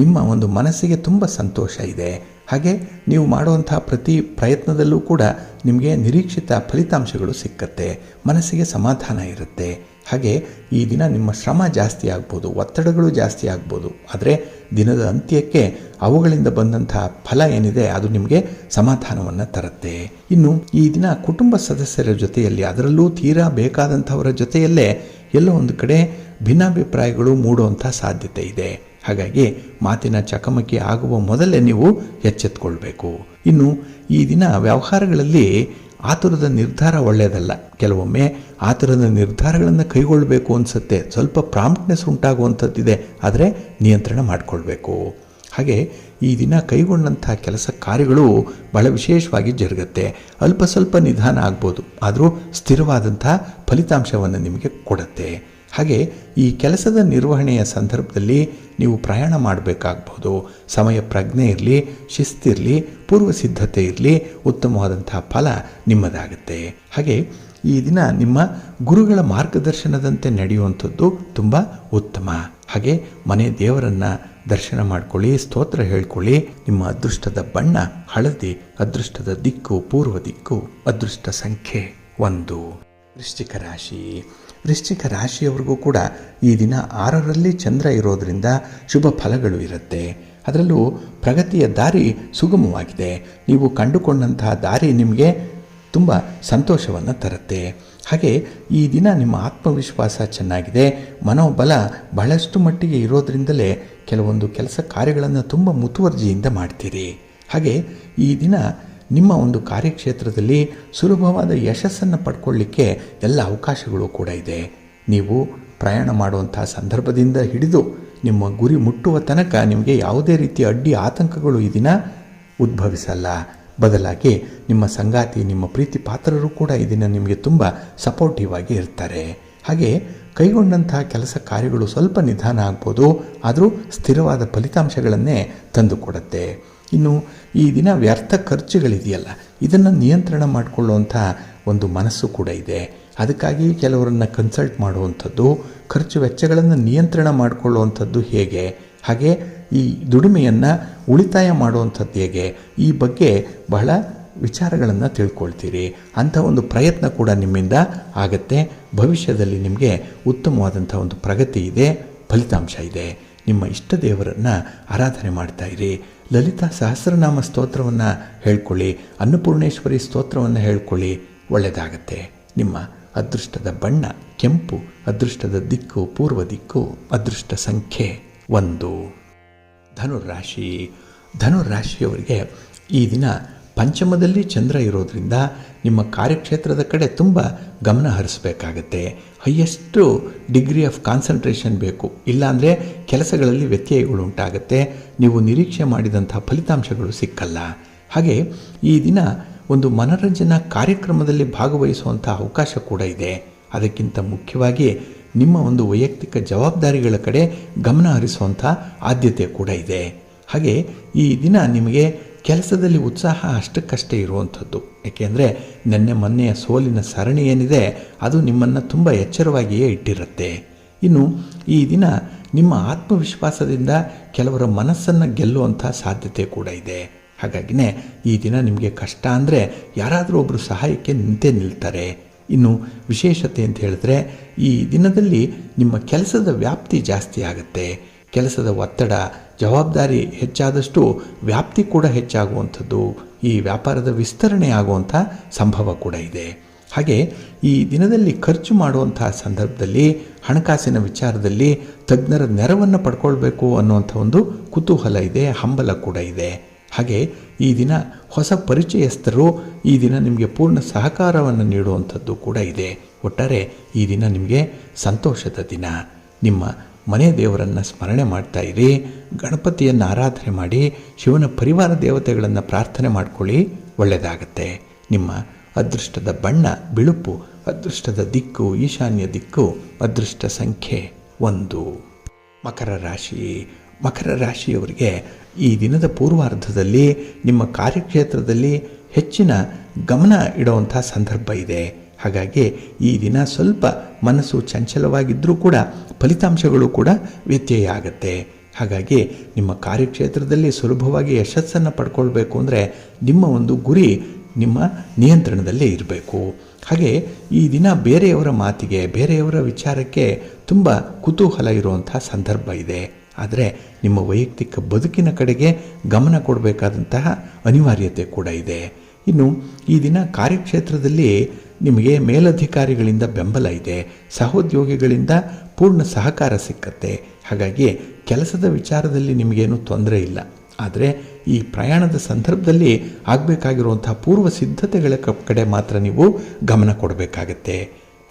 ನಿಮ್ಮ ಒಂದು ಮನಸ್ಸಿಗೆ ತುಂಬ ಸಂತೋಷ ಇದೆ. ಹಾಗೆ ನೀವು ಮಾಡುವಂಥ ಪ್ರತಿ ಪ್ರಯತ್ನದಲ್ಲೂ ಕೂಡ ನಿಮಗೆ ನಿರೀಕ್ಷಿತ ಫಲಿತಾಂಶಗಳು ಸಿಕ್ಕತ್ತೆ, ಮನಸ್ಸಿಗೆ ಸಮಾಧಾನ ಇರುತ್ತೆ. ಹಾಗೆ ಈ ದಿನ ನಿಮ್ಮ ಶ್ರಮ ಜಾಸ್ತಿ ಆಗ್ಬೋದು, ಒತ್ತಡಗಳು ಜಾಸ್ತಿ ಆಗ್ಬೋದು. ಆದರೆ ದಿನದ ಅಂತ್ಯಕ್ಕೆ ಅವುಗಳಿಂದ ಬಂದಂಥ ಫಲ ಏನಿದೆ ಅದು ನಿಮಗೆ ಸಮಾಧಾನವನ್ನು ತರುತ್ತೆ. ಇನ್ನು ಈ ದಿನ ಕುಟುಂಬ ಸದಸ್ಯರ ಜೊತೆಯಲ್ಲಿ, ಅದರಲ್ಲೂ ತೀರಾ ಬೇಕಾದಂಥವರ ಜೊತೆಯಲ್ಲೇ ಎಲ್ಲೋ ಒಂದು ಕಡೆ ಭಿನ್ನಾಭಿಪ್ರಾಯಗಳು ಮೂಡುವಂಥ ಸಾಧ್ಯತೆ ಇದೆ. ಹಾಗಾಗಿ ಮಾತಿನ ಚಕಮಕಿ ಆಗುವ ಮೊದಲೇ ನೀವು ಎಚ್ಚೆತ್ತುಕೊಳ್ಬೇಕು. ಇನ್ನು ಈ ದಿನ ವ್ಯವಹಾರಗಳಲ್ಲಿ ಆತುರದ ನಿರ್ಧಾರ ಒಳ್ಳೆಯದಲ್ಲ. ಕೆಲವೊಮ್ಮೆ ಆತುರದ ನಿರ್ಧಾರಗಳನ್ನು ಕೈಗೊಳ್ಳಬೇಕು ಅನಿಸುತ್ತೆ, ಸ್ವಲ್ಪ ಪ್ರಾಂಪ್ಟ್ನೆಸ್ ಉಂಟಾಗುವಂಥದ್ದಿದೆ, ಆದರೆ ನಿಯಂತ್ರಣ ಮಾಡಿಕೊಳ್ಬೇಕು. ಹಾಗೆ ಈ ದಿನ ಕೈಗೊಂಡಂಥ ಕೆಲಸ ಕಾರ್ಯಗಳು ಬಹಳ ವಿಶೇಷವಾಗಿ ಜರುಗುತ್ತೆ. ಅಲ್ಪ ಸ್ವಲ್ಪ ನಿಧಾನ ಆಗ್ಬೋದು, ಆದರೂ ಸ್ಥಿರವಾದಂಥ ಫಲಿತಾಂಶವನ್ನು ನಿಮಗೆ ಕೊಡುತ್ತೆ. ಹಾಗೆ ಈ ಕೆಲಸದ ನಿರ್ವಹಣೆಯ ಸಂದರ್ಭದಲ್ಲಿ ನೀವು ಪ್ರಯಾಣ ಮಾಡಬೇಕಾಗ್ಬೋದು. ಸಮಯ ಪ್ರಜ್ಞೆ ಇರಲಿ, ಶಿಸ್ತಿರಲಿ, ಪೂರ್ವ ಸಿದ್ಧತೆ ಇರಲಿ, ಉತ್ತಮವಾದಂಥ ಫಲ ನಿಮ್ಮದಾಗುತ್ತೆ. ಹಾಗೆ ಈ ದಿನ ನಿಮ್ಮ ಗುರುಗಳ ಮಾರ್ಗದರ್ಶನದಂತೆ ನಡೆಯುವಂಥದ್ದು ತುಂಬ ಉತ್ತಮ. ಹಾಗೆ ಮನೆ ದೇವರನ್ನು ದರ್ಶನ ಮಾಡ್ಕೊಳ್ಳಿ, ಸ್ತೋತ್ರ ಹೇಳ್ಕೊಳ್ಳಿ. ನಿಮ್ಮ ಅದೃಷ್ಟದ ಬಣ್ಣ ಹಳದಿ, ಅದೃಷ್ಟದ ದಿಕ್ಕು ಪೂರ್ವ ದಿಕ್ಕು, ಅದೃಷ್ಟ ಸಂಖ್ಯೆ 1. ವೃಶ್ಚಿಕ ರಾಶಿ. ವೃಶ್ಚಿಕ ರಾಶಿಯವರಿಗೂ ಕೂಡ ಈ ದಿನ 6ರಲ್ಲಿ ಚಂದ್ರ ಇರೋದರಿಂದ ಶುಭ ಫಲಗಳು ಇರುತ್ತೆ. ಅದರಲ್ಲೂ ಪ್ರಗತಿಯ ದಾರಿ ಸುಗಮವಾಗಿದೆ. ನೀವು ಕಂಡುಕೊಂಡಂತಹ ದಾರಿ ನಿಮಗೆ ತುಂಬ ಸಂತೋಷವನ್ನು ತರುತ್ತೆ. ಹಾಗೆ ಈ ದಿನ ನಿಮ್ಮ ಆತ್ಮವಿಶ್ವಾಸ ಚೆನ್ನಾಗಿದೆ, ಮನೋಬಲ ಬಹಳಷ್ಟು ಮಟ್ಟಿಗೆ ಇರೋದರಿಂದಲೇ ಕೆಲವೊಂದು ಕೆಲಸ ಕಾರ್ಯಗಳನ್ನು ತುಂಬ ಮುತುವರ್ಜಿಯಿಂದ ಮಾಡ್ತೀರಿ. ಹಾಗೆ ಈ ದಿನ ನಿಮ್ಮ ಒಂದು ಕಾರ್ಯಕ್ಷೇತ್ರದಲ್ಲಿ ಸುಲಭವಾದ ಯಶಸ್ಸನ್ನು ಪಡ್ಕೊಳ್ಳಿಕ್ಕೆ ಎಲ್ಲ ಅವಕಾಶಗಳು ಕೂಡ ಇದೆ. ನೀವು ಪ್ರಯಾಣ ಮಾಡುವಂಥ ಸಂದರ್ಭದಿಂದ ಹಿಡಿದು ನಿಮ್ಮ ಗುರಿ ಮುಟ್ಟುವ ತನಕ ನಿಮಗೆ ಯಾವುದೇ ರೀತಿಯ ಅಡ್ಡಿ ಆತಂಕಗಳು ಈ ದಿನ ಉದ್ಭವಿಸಲ್ಲ. ಬದಲಾಗಿ ನಿಮ್ಮ ಸಂಗಾತಿ, ನಿಮ್ಮ ಪ್ರೀತಿ ಪಾತ್ರರು ಕೂಡ ಈ ದಿನ ನಿಮಗೆ ತುಂಬ ಸಪೋರ್ಟಿವ್ ಆಗಿ ಇರ್ತಾರೆ. ಹಾಗೆ ಕೈಗೊಂಡಂಥ ಕೆಲಸ ಕಾರ್ಯಗಳು ಸ್ವಲ್ಪ ನಿಧಾನ ಆಗ್ಬೋದು, ಆದರೂ ಸ್ಥಿರವಾದ ಫಲಿತಾಂಶಗಳನ್ನೇ ತಂದುಕೊಡುತ್ತೆ. ಇನ್ನು ಈ ದಿನ ವ್ಯರ್ಥ ಖರ್ಚುಗಳಿದೆಯಲ್ಲ, ಇದನ್ನು ನಿಯಂತ್ರಣ ಮಾಡಿಕೊಳ್ಳುವಂಥ ಒಂದು ಮನಸ್ಸು ಕೂಡ ಇದೆ. ಅದಕ್ಕಾಗಿ ಕೆಲವರನ್ನು ಕನ್ಸಲ್ಟ್ ಮಾಡುವಂಥದ್ದು, ಖರ್ಚು ವೆಚ್ಚಗಳನ್ನು ನಿಯಂತ್ರಣ ಮಾಡಿಕೊಳ್ಳುವಂಥದ್ದು ಹೇಗೆ, ಹಾಗೆ ಈ ದುಡಿಮೆಯನ್ನು ಉಳಿತಾಯ ಮಾಡುವಂಥದ್ದು ಹೇಗೆ, ಈ ಬಗ್ಗೆ ಬಹಳ ವಿಚಾರಗಳನ್ನು ತಿಳ್ಕೊಳ್ತೀರಿ. ಅಂಥ ಒಂದು ಪ್ರಯತ್ನ ಕೂಡ ನಿಮ್ಮಿಂದ ಆಗತ್ತೆ. ಭವಿಷ್ಯದಲ್ಲಿ ನಿಮಗೆ ಉತ್ತಮವಾದಂಥ ಒಂದು ಪ್ರಗತಿ ಇದೆ, ಫಲಿತಾಂಶ ಇದೆ. ನಿಮ್ಮ ಇಷ್ಟ ದೇವರನ್ನು ಆರಾಧನೆ ಮಾಡ್ತಾಯಿರಿ. ಲಲಿತಾ ಸಹಸ್ರನಾಮ ಸ್ತೋತ್ರವನ್ನು ಹೇಳ್ಕೊಳ್ಳಿ, ಅನ್ನಪೂರ್ಣೇಶ್ವರಿ ಸ್ತೋತ್ರವನ್ನು ಹೇಳ್ಕೊಳ್ಳಿ, ಒಳ್ಳೆಯದಾಗತ್ತೆ. ನಿಮ್ಮ ಅದೃಷ್ಟದ ಬಣ್ಣ ಕೆಂಪು, ಅದೃಷ್ಟದ ದಿಕ್ಕು ಪೂರ್ವ ದಿಕ್ಕು, ಅದೃಷ್ಟ ಸಂಖ್ಯೆ 1. ಧನುರಾಶಿಯವರಿಗೆ ಈ ದಿನ ಪಂಚಮದಲ್ಲಿ ಚಂದ್ರ ಇರೋದರಿಂದ ನಿಮ್ಮ ಕಾರ್ಯಕ್ಷೇತ್ರದ ಕಡೆ ತುಂಬ ಗಮನ ಹರಿಸಬೇಕಾಗತ್ತೆ. ಹೈಯೆಸ್ಟು ಡಿಗ್ರಿ ಆಫ್ ಕಾನ್ಸಂಟ್ರೇಷನ್ ಬೇಕು, ಇಲ್ಲಾಂದರೆ ಕೆಲಸಗಳಲ್ಲಿ ವ್ಯತ್ಯಯಗಳು ಉಂಟಾಗುತ್ತೆ. ನೀವು ನಿರೀಕ್ಷೆ ಮಾಡಿದಂಥ ಫಲಿತಾಂಶಗಳು ಸಿಕ್ಕಲ್ಲ. ಹಾಗೆ ಈ ದಿನ ಒಂದು ಮನರಂಜನಾ ಕಾರ್ಯಕ್ರಮದಲ್ಲಿ ಭಾಗವಹಿಸುವಂಥ ಅವಕಾಶ ಕೂಡ ಇದೆ. ಅದಕ್ಕಿಂತ ಮುಖ್ಯವಾಗಿ ನಿಮ್ಮ ಒಂದು ವೈಯಕ್ತಿಕ ಜವಾಬ್ದಾರಿಗಳ ಕಡೆ ಗಮನ ಹರಿಸುವಂಥ ಆದ್ಯತೆ ಕೂಡ ಇದೆ. ಹಾಗೆ ಈ ದಿನ ನಿಮಗೆ ಕೆಲಸದಲ್ಲಿ ಉತ್ಸಾಹ ಅಷ್ಟಕ್ಕಷ್ಟೇ ಇರುವಂಥದ್ದು. ಏಕೆಂದರೆ ಮೊನ್ನೆಯ ಸೋಲಿನ ಸರಣಿ ಏನಿದೆ ಅದು ನಿಮ್ಮನ್ನು ತುಂಬ ಎಚ್ಚರವಾಗಿಯೇ ಇಟ್ಟಿರುತ್ತೆ. ಇನ್ನು ಈ ದಿನ ನಿಮ್ಮ ಆತ್ಮವಿಶ್ವಾಸದಿಂದ ಕೆಲವರ ಮನಸ್ಸನ್ನು ಗೆಲ್ಲುವಂಥ ಸಾಧ್ಯತೆ ಕೂಡ ಇದೆ. ಹಾಗಾಗಿನೇ ಈ ದಿನ ನಿಮಗೆ ಕಷ್ಟ ಅಂದರೆ ಯಾರಾದರೂ ಒಬ್ಬರು ಸಹಾಯಕ್ಕೆ ನಿಂತೇ ನಿಲ್ತಾರೆ. ಇನ್ನು ವಿಶೇಷತೆ ಅಂತ ಹೇಳಿದ್ರೆ ಈ ದಿನದಲ್ಲಿ ನಿಮ್ಮ ಕೆಲಸದ ವ್ಯಾಪ್ತಿ ಜಾಸ್ತಿ ಆಗುತ್ತೆ. ಕೆಲಸದ ಒತ್ತಡ, ಜವಾಬ್ದಾರಿ ಹೆಚ್ಚಾದಷ್ಟು ವ್ಯಾಪ್ತಿ ಕೂಡ ಹೆಚ್ಚಾಗುವಂಥದ್ದು, ಈ ವ್ಯಾಪಾರದ ವಿಸ್ತರಣೆ ಆಗುವಂಥ ಸಂಭವ ಕೂಡ ಇದೆ. ಹಾಗೆ ಈ ದಿನದಲ್ಲಿ ಖರ್ಚು ಮಾಡುವಂಥ ಸಂದರ್ಭದಲ್ಲಿ ಹಣಕಾಸಿನ ವಿಚಾರದಲ್ಲಿ ತಜ್ಞರ ನೆರವನ್ನು ಪಡ್ಕೊಳ್ಬೇಕು ಅನ್ನುವಂಥ ಒಂದು ಕುತೂಹಲ ಇದೆ, ಹಂಬಲ ಕೂಡ ಇದೆ. ಹಾಗೆ ಈ ದಿನ ಹೊಸ ಪರಿಚಯಸ್ಥರು ಈ ದಿನ ನಿಮಗೆ ಪೂರ್ಣ ಸಹಕಾರವನ್ನು ನೀಡುವಂಥದ್ದು ಕೂಡ ಇದೆ. ಒಟ್ಟಾರೆ ಈ ದಿನ ನಿಮಗೆ ಸಂತೋಷದ ದಿನ. ನಿಮ್ಮ ಮನೆ ದೇವರನ್ನು ಸ್ಮರಣೆ ಮಾಡ್ತಾ ಇರಿ, ಗಣಪತಿಯನ್ನು ಆರಾಧನೆ ಮಾಡಿ, ಶಿವನ ಪರಿವಾರ ದೇವತೆಗಳನ್ನು ಪ್ರಾರ್ಥನೆ ಮಾಡ್ಕೊಳ್ಳಿ, ಒಳ್ಳೆಯದಾಗತ್ತೆ. ನಿಮ್ಮ ಅದೃಷ್ಟದ ಬಣ್ಣ ಬಿಳುಪು, ಅದೃಷ್ಟದ ದಿಕ್ಕು ಈಶಾನ್ಯ ದಿಕ್ಕು, ಅದೃಷ್ಟ ಸಂಖ್ಯೆ 1. ಮಕರ ರಾಶಿಯವರಿಗೆ ಈ ದಿನದ ಪೂರ್ವಾರ್ಧದಲ್ಲಿ ನಿಮ್ಮ ಕಾರ್ಯಕ್ಷೇತ್ರದಲ್ಲಿ ಹೆಚ್ಚಿನ ಗಮನ ಇಡುವಂಥ ಸಂದರ್ಭ ಇದೆ. ಹಾಗಾಗಿ ಈ ದಿನ ಸ್ವಲ್ಪ ಮನಸ್ಸು ಚಂಚಲವಾಗಿದ್ದರೂ ಕೂಡ ಫಲಿತಾಂಶಗಳು ಕೂಡ ವ್ಯತ್ಯಯ ಆಗುತ್ತೆ. ಹಾಗಾಗಿ ನಿಮ್ಮ ಕಾರ್ಯಕ್ಷೇತ್ರದಲ್ಲಿ ಸುಲಭವಾಗಿ ಯಶಸ್ಸನ್ನು ಪಡ್ಕೊಳ್ಬೇಕು ಅಂದರೆ ನಿಮ್ಮ ಒಂದು ಗುರಿ ನಿಮ್ಮ ನಿಯಂತ್ರಣದಲ್ಲೇ ಇರಬೇಕು. ಹಾಗೆ ಈ ದಿನ ಬೇರೆಯವರ ಮಾತಿಗೆ, ಬೇರೆಯವರ ವಿಚಾರಕ್ಕೆ ತುಂಬ ಕುತೂಹಲ ಇರುವಂಥ ಸಂದರ್ಭ ಇದೆ. ಆದರೆ ನಿಮ್ಮ ವೈಯಕ್ತಿಕ ಬದುಕಿನ ಕಡೆಗೆ ಗಮನ ಕೊಡಬೇಕಾದಂತಹ ಅನಿವಾರ್ಯತೆ ಕೂಡ ಇದೆ. ಇನ್ನು ಈ ದಿನ ಕಾರ್ಯಕ್ಷೇತ್ರದಲ್ಲಿ ನಿಮಗೆ ಮೇಲಧಿಕಾರಿಗಳಿಂದ ಬೆಂಬಲ ಇದೆ, ಸಹೋದ್ಯೋಗಿಗಳಿಂದ ಪೂರ್ಣ ಸಹಕಾರ ಸಿಕ್ಕತ್ತೆ. ಹಾಗಾಗಿ ಕೆಲಸದ ವಿಚಾರದಲ್ಲಿ ನಿಮಗೇನು ತೊಂದರೆ ಇಲ್ಲ. ಆದರೆ ಈ ಪ್ರಯಾಣದ ಸಂದರ್ಭದಲ್ಲಿ ಆಗಬೇಕಾಗಿರುವಂಥ ಪೂರ್ವ ಸಿದ್ಧತೆಗಳ ಕಡೆ ಮಾತ್ರ ನೀವು ಗಮನ ಕೊಡಬೇಕಾಗತ್ತೆ.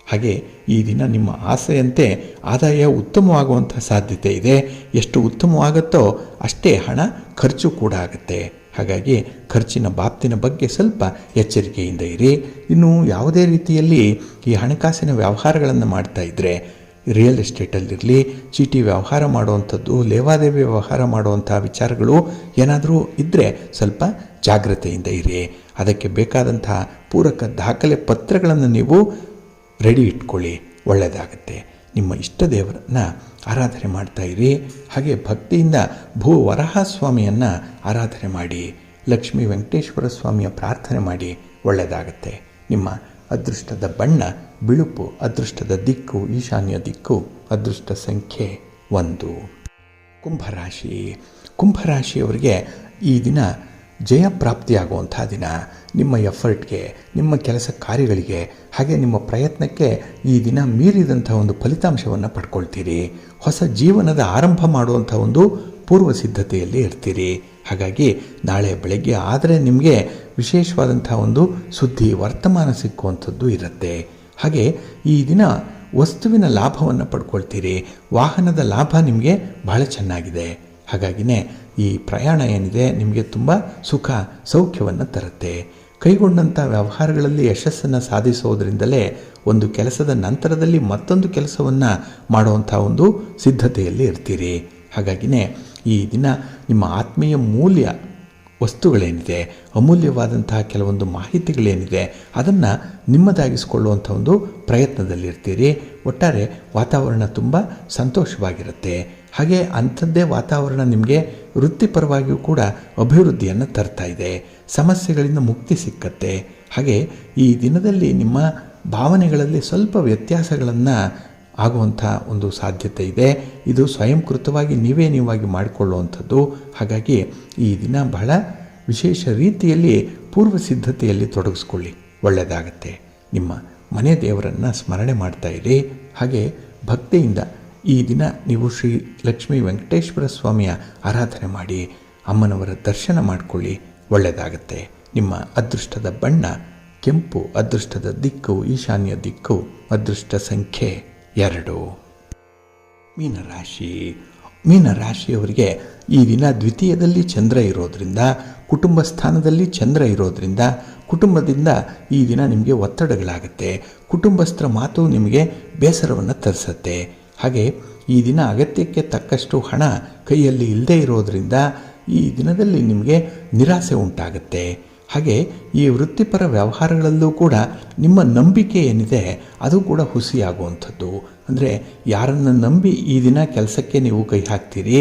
ಹಾಗೆ ಈ ದಿನ ನಿಮ್ಮ ಆಸೆಯಂತೆ ಆದಾಯ ಉತ್ತಮವಾಗುವಂಥ ಸಾಧ್ಯತೆ ಇದೆ. ಎಷ್ಟು ಉತ್ತಮವಾಗುತ್ತೋ ಅಷ್ಟೇ ಹಣ ಖರ್ಚು ಕೂಡ ಆಗುತ್ತೆ. ಹಾಗಾಗಿ ಖರ್ಚಿನ ಬಾಬ್ತಿನ ಬಗ್ಗೆ ಸ್ವಲ್ಪ ಎಚ್ಚರಿಕೆಯಿಂದ ಇರಿ. ಇನ್ನು ಯಾವುದೇ ರೀತಿಯಲ್ಲಿ ಈ ಹಣಕಾಸಿನ ವ್ಯವಹಾರಗಳನ್ನು ಮಾಡ್ತಾ ಇದ್ದರೆ, ರಿಯಲ್ ಎಸ್ಟೇಟಲ್ಲಿರಲಿ, ಚೀಟಿ ವ್ಯವಹಾರ ಮಾಡುವಂಥದ್ದು, ಲೇವಾದೇವಿ ವ್ಯವಹಾರ ಮಾಡುವಂಥ ವಿಚಾರಗಳು ಏನಾದರೂ ಇದ್ದರೆ ಸ್ವಲ್ಪ ಜಾಗ್ರತೆಯಿಂದ ಇರಿ. ಅದಕ್ಕೆ ಬೇಕಾದಂಥ ಪೂರಕ ದಾಖಲೆ ಪತ್ರಗಳನ್ನು ನೀವು ರೆಡಿ ಇಟ್ಕೊಳ್ಳಿ, ಒಳ್ಳೆಯದಾಗುತ್ತೆ. ನಿಮ್ಮ ಇಷ್ಟ ದೇವರನ್ನು ಆರಾಧನೆ ಮಾಡ್ತಾ ಇರಿ. ಹಾಗೆ ಭಕ್ತಿಯಿಂದ ವರಹ ಸ್ವಾಮಿಯನ್ನು ಆರಾಧನೆ ಮಾಡಿ, ಲಕ್ಷ್ಮೀ ವೆಂಕಟೇಶ್ವರ ಸ್ವಾಮಿಯ ಪ್ರಾರ್ಥನೆ ಮಾಡಿ, ಒಳ್ಳೆಯದಾಗುತ್ತೆ. ನಿಮ್ಮ ಅದೃಷ್ಟದ ಬಣ್ಣ ಬಿಳುಪು, ಅದೃಷ್ಟದ ದಿಕ್ಕು ಈಶಾನ್ಯ ದಿಕ್ಕು, ಅದೃಷ್ಟ ಸಂಖ್ಯೆ 1. ಕುಂಭರಾಶಿಯವರಿಗೆ ಈ ದಿನ ಜಯಪ್ರಾಪ್ತಿಯಾಗುವಂಥ ದಿನ. ನಿಮ್ಮ ಎಫರ್ಟ್ಗೆ, ನಿಮ್ಮ ಕೆಲಸ ಕಾರ್ಯಗಳಿಗೆ, ಹಾಗೆ ನಿಮ್ಮ ಪ್ರಯತ್ನಕ್ಕೆ ಈ ದಿನ ಮೀರಿದಂಥ ಒಂದು ಫಲಿತಾಂಶವನ್ನು ಪಡ್ಕೊಳ್ತೀರಿ. ಹೊಸ ಜೀವನದ ಆರಂಭ ಮಾಡುವಂಥ ಒಂದು ಪೂರ್ವ ಸಿದ್ಧತೆಯಲ್ಲಿ ಇರ್ತೀರಿ. ಹಾಗಾಗಿ ನಾಳೆ ಬೆಳಗ್ಗೆ ಆದರೆ ನಿಮಗೆ ವಿಶೇಷವಾದಂಥ ಒಂದು ಸುದ್ದಿ ವರ್ತಮಾನ ಸಿಕ್ಕುವಂಥದ್ದು ಇರುತ್ತೆ. ಹಾಗೆ ಈ ದಿನ ವಸ್ತುವಿನ ಲಾಭವನ್ನು ಪಡ್ಕೊಳ್ತೀರಿ. ವಾಹನದ ಲಾಭ ನಿಮಗೆ ಬಹಳ ಚೆನ್ನಾಗಿದೆ. ಹಾಗಾಗಿನೇ ಈ ಪ್ರಯಾಣ ಏನಿದೆ ನಿಮಗೆ ತುಂಬ ಸುಖ ಸೌಖ್ಯವನ್ನು ತರುತ್ತೆ. ಕೈಗೊಂಡಂಥ ವ್ಯವಹಾರಗಳಲ್ಲಿ ಯಶಸ್ಸನ್ನು ಸಾಧಿಸೋದ್ರಿಂದಲೇ ಒಂದು ಕೆಲಸದ ನಂತರದಲ್ಲಿ ಮತ್ತೊಂದು ಕೆಲಸವನ್ನು ಮಾಡುವಂಥ ಒಂದು ಸಿದ್ಧತೆಯಲ್ಲಿ ಇರ್ತೀರಿ. ಹಾಗಾಗಿನೇ ಈ ದಿನ ನಿಮ್ಮ ಆತ್ಮೀಯ ಮೂಲ್ಯ ವಸ್ತುಗಳೇನಿದೆ, ಅಮೂಲ್ಯವಾದಂತಹ ಕೆಲವೊಂದು ಮಾಹಿತಿಗಳೇನಿದೆ ಅದನ್ನು ನಿಮ್ಮದಾಗಿಸಿಕೊಳ್ಳುವಂಥ ಒಂದು ಪ್ರಯತ್ನದಲ್ಲಿರ್ತೀರಿ. ಒಟ್ಟಾರೆ ವಾತಾವರಣ ತುಂಬ ಸಂತೋಷವಾಗಿರುತ್ತೆ. ಹಾಗೆ ಅಂಥದ್ದೇ ವಾತಾವರಣ ನಿಮಗೆ ವೃತ್ತಿಪರವಾಗಿಯೂ ಕೂಡ ಅಭಿವೃದ್ಧಿಯನ್ನು ತರ್ತಾ ಇದೆ. ಸಮಸ್ಯೆಗಳಿಂದ ಮುಕ್ತಿ ಸಿಕ್ಕತ್ತೆ. ಹಾಗೆ ಈ ದಿನದಲ್ಲಿ ನಿಮ್ಮ ಭಾವನೆಗಳಲ್ಲಿ ಸ್ವಲ್ಪ ವ್ಯತ್ಯಾಸಗಳನ್ನು ಆಗುವಂಥ ಒಂದು ಸಾಧ್ಯತೆ ಇದೆ. ಇದು ಸ್ವಯಂಕೃತವಾಗಿ ನೀವಾಗಿ ಮಾಡಿಕೊಳ್ಳುವಂಥದ್ದು. ಹಾಗಾಗಿ ಈ ದಿನ ಬಹಳ ವಿಶೇಷ ರೀತಿಯಲ್ಲಿ ಪೂರ್ವ ಸಿದ್ಧತೆಯಲ್ಲಿ ತೊಡಗಿಸ್ಕೊಳ್ಳಿ, ಒಳ್ಳೆಯದಾಗತ್ತೆ. ನಿಮ್ಮ ಮನೆ ದೇವರನ್ನು ಸ್ಮರಣೆ ಮಾಡ್ತಾ ಇರಿ. ಹಾಗೆ ಭಕ್ತಿಯಿಂದ ಈ ದಿನ ನೀವು ಶ್ರೀ ಲಕ್ಷ್ಮೀ ವೆಂಕಟೇಶ್ವರ ಸ್ವಾಮಿಯ ಆರಾಧನೆ ಮಾಡಿ ಅಮ್ಮನವರ ದರ್ಶನ ಮಾಡಿಕೊಳ್ಳಿ, ಒಳ್ಳೆಯದಾಗತ್ತೆ. ನಿಮ್ಮ ಅದೃಷ್ಟದ ಬಣ್ಣ ಕೆಂಪು, ಅದೃಷ್ಟದ ದಿಕ್ಕು ಈಶಾನ್ಯ ದಿಕ್ಕು, ಅದೃಷ್ಟ ಸಂಖ್ಯೆ 2. ಮೀನರಾಶಿ. ಮೀನರಾಶಿಯವರಿಗೆ ಈ ದಿನ ದ್ವಿತೀಯದಲ್ಲಿ ಚಂದ್ರ ಇರೋದರಿಂದ, ಕುಟುಂಬ ಸ್ಥಾನದಲ್ಲಿ ಚಂದ್ರ ಇರೋದರಿಂದ ಕುಟುಂಬದಿಂದ ಈ ದಿನ ನಿಮಗೆ ಒತ್ತಡಗಳಾಗುತ್ತೆ. ಕುಟುಂಬಸ್ಥರ ಮಾತು ನಿಮಗೆ ಬೇಸರವನ್ನು ತರಿಸುತ್ತೆ. ಹಾಗೆ ಈ ದಿನ ಅಗತ್ಯಕ್ಕೆ ತಕ್ಕಷ್ಟು ಹಣ ಕೈಯಲ್ಲಿ ಇಲ್ಲದೆ ಇರೋದರಿಂದ ಈ ದಿನದಲ್ಲಿ ನಿಮಗೆ ನಿರಾಸೆ ಉಂಟಾಗುತ್ತೆ. ಹಾಗೆ ಈ ವೃತ್ತಿಪರ ವ್ಯವಹಾರಗಳಲ್ಲೂ ಕೂಡ ನಿಮ್ಮ ನಂಬಿಕೆ ಏನಿದೆ ಅದು ಕೂಡ ಹುಸಿಯಾಗುವಂಥದ್ದು. ಅಂದರೆ ಯಾರನ್ನು ನಂಬಿ ಈ ದಿನ ಕೆಲಸಕ್ಕೆ ನೀವು ಕೈ ಹಾಕ್ತೀರಿ,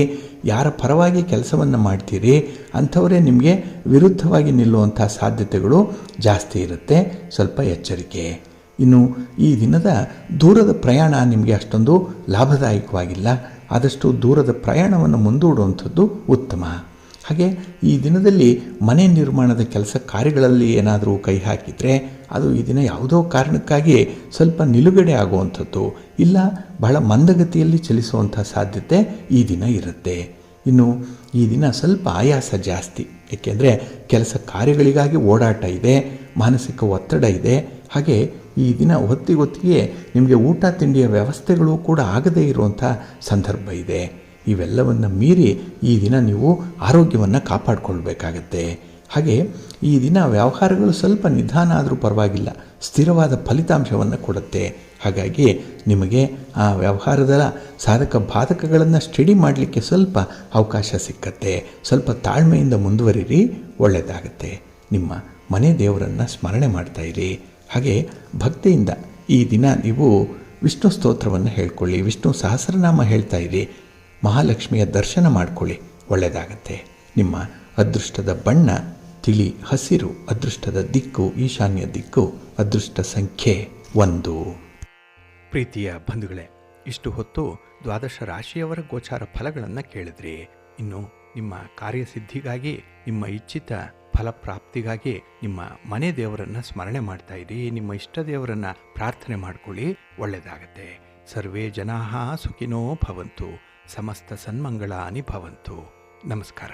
ಯಾರ ಪರವಾಗಿ ಕೆಲಸವನ್ನು ಮಾಡ್ತೀರಿ ಅಂಥವರೇ ನಿಮಗೆ ವಿರುದ್ಧವಾಗಿ ನಿಲ್ಲುವಂಥ ಸಾಧ್ಯತೆಗಳು ಜಾಸ್ತಿ ಇರುತ್ತೆ. ಸ್ವಲ್ಪ ಎಚ್ಚರಿಕೆ. ಇನ್ನು ಈ ದಿನದ ದೂರದ ಪ್ರಯಾಣ ನಿಮಗೆ ಅಷ್ಟೊಂದು ಲಾಭದಾಯಕವಾಗಿಲ್ಲ. ಆದಷ್ಟು ದೂರದ ಪ್ರಯಾಣವನ್ನು ಮುಂದೂಡುವಂಥದ್ದು ಉತ್ತಮ. ಹಾಗೆ ಈ ದಿನದಲ್ಲಿ ಮನೆ ನಿರ್ಮಾಣದ ಕೆಲಸ ಕಾರ್ಯಗಳಲ್ಲಿ ಏನಾದರೂ ಕೈ ಹಾಕಿದರೆ ಅದು ಈ ದಿನ ಯಾವುದೋ ಕಾರಣಕ್ಕಾಗಿ ಸ್ವಲ್ಪ ನಿಲುಗಡೆ ಆಗುವಂಥದ್ದು, ಇಲ್ಲ ಬಹಳ ಮಂದಗತಿಯಲ್ಲಿ ಚಲಿಸುವಂಥ ಸಾಧ್ಯತೆ ಈ ದಿನ ಇರುತ್ತೆ. ಇನ್ನು ಈ ದಿನ ಸ್ವಲ್ಪ ಆಯಾಸ ಜಾಸ್ತಿ, ಏಕೆಂದರೆ ಕೆಲಸ ಕಾರ್ಯಗಳಿಗಾಗಿ ಓಡಾಟ ಇದೆ, ಮಾನಸಿಕ ಒತ್ತಡ ಇದೆ. ಹಾಗೆ ಈ ದಿನ ಹೊತ್ತಿಗೆ ನಿಮಗೆ ಊಟ ತಿಂಡಿಯ ವ್ಯವಸ್ಥೆಗಳು ಕೂಡ ಆಗದೇ ಇರುವಂಥ ಸಂದರ್ಭ ಇದೆ. ಇವೆಲ್ಲವನ್ನು ಮೀರಿ ಈ ದಿನ ನೀವು ಆರೋಗ್ಯವನ್ನು ಕಾಪಾಡಿಕೊಳ್ಬೇಕಾಗತ್ತೆ. ಹಾಗೆ ಈ ದಿನ ವ್ಯವಹಾರಗಳು ಸ್ವಲ್ಪ ನಿಧಾನ ಆದರೂ ಪರವಾಗಿಲ್ಲ, ಸ್ಥಿರವಾದ ಫಲಿತಾಂಶವನ್ನು ಕೊಡುತ್ತೆ. ಹಾಗಾಗಿ ನಿಮಗೆ ಆ ವ್ಯವಹಾರದ ಸಾಧಕ ಬಾಧಕಗಳನ್ನು ಸ್ಟಡಿ ಮಾಡಲಿಕ್ಕೆ ಸ್ವಲ್ಪ ಅವಕಾಶ ಸಿಕ್ಕತ್ತೆ. ಸ್ವಲ್ಪ ತಾಳ್ಮೆಯಿಂದ ಮುಂದುವರಿರಿ, ಒಳ್ಳೆಯದಾಗತ್ತೆ. ನಿಮ್ಮ ಮನೆ ದೇವರನ್ನು ಸ್ಮರಣೆ ಮಾಡ್ತಾ ಇರಿ. ಹಾಗೆ ಭಕ್ತಿಯಿಂದ ಈ ದಿನ ನೀವು ವಿಷ್ಣು ಸ್ತೋತ್ರವನ್ನು ಹೇಳ್ಕೊಳ್ಳಿ, ವಿಷ್ಣು ಸಹಸ್ರನಾಮ ಹೇಳ್ತಾ ಇರಿ, ಮಹಾಲಕ್ಷ್ಮಿಯ ದರ್ಶನ ಮಾಡಿಕೊಳ್ಳಿ, ಒಳ್ಳೆಯದಾಗತ್ತೆ. ನಿಮ್ಮ ಅದೃಷ್ಟದ ಬಣ್ಣ ತಿಳಿ ಹಸಿರು, ಅದೃಷ್ಟದ ದಿಕ್ಕು ಈಶಾನ್ಯ ದಿಕ್ಕು, ಅದೃಷ್ಟ ಸಂಖ್ಯೆ 1. ಪ್ರೀತಿಯ ಬಂಧುಗಳೇ, ಇಷ್ಟು ಹೊತ್ತು ದ್ವಾದಶ ರಾಶಿಯವರ ಗೋಚಾರ ಫಲಗಳನ್ನು ಕೇಳಿದ್ರಿ. ಇನ್ನು ನಿಮ್ಮ ಕಾರ್ಯಸಿದ್ಧಿಗಾಗಿ, ನಿಮ್ಮ ಇಚ್ಛಿತ ಫಲಪ್ರಾಪ್ತಿಗಾಗಿ ನಿಮ್ಮ ಮನೆ ದೇವರನ್ನು ಸ್ಮರಣೆ ಮಾಡ್ತಾ ಇರಿ, ನಿಮ್ಮ ಇಷ್ಟ ದೇವರನ್ನು ಪ್ರಾರ್ಥನೆ ಮಾಡಿಕೊಳ್ಳಿ, ಒಳ್ಳೆಯದಾಗತ್ತೆ. ಸರ್ವೇ ಜನಾಃ ಸುಖಿನೋ ಭವಂತು, ಸಮಸ್ತ ಸನ್ಮಂಗಳಾನಿ ಭವಂತು. ನಮಸ್ಕಾರ.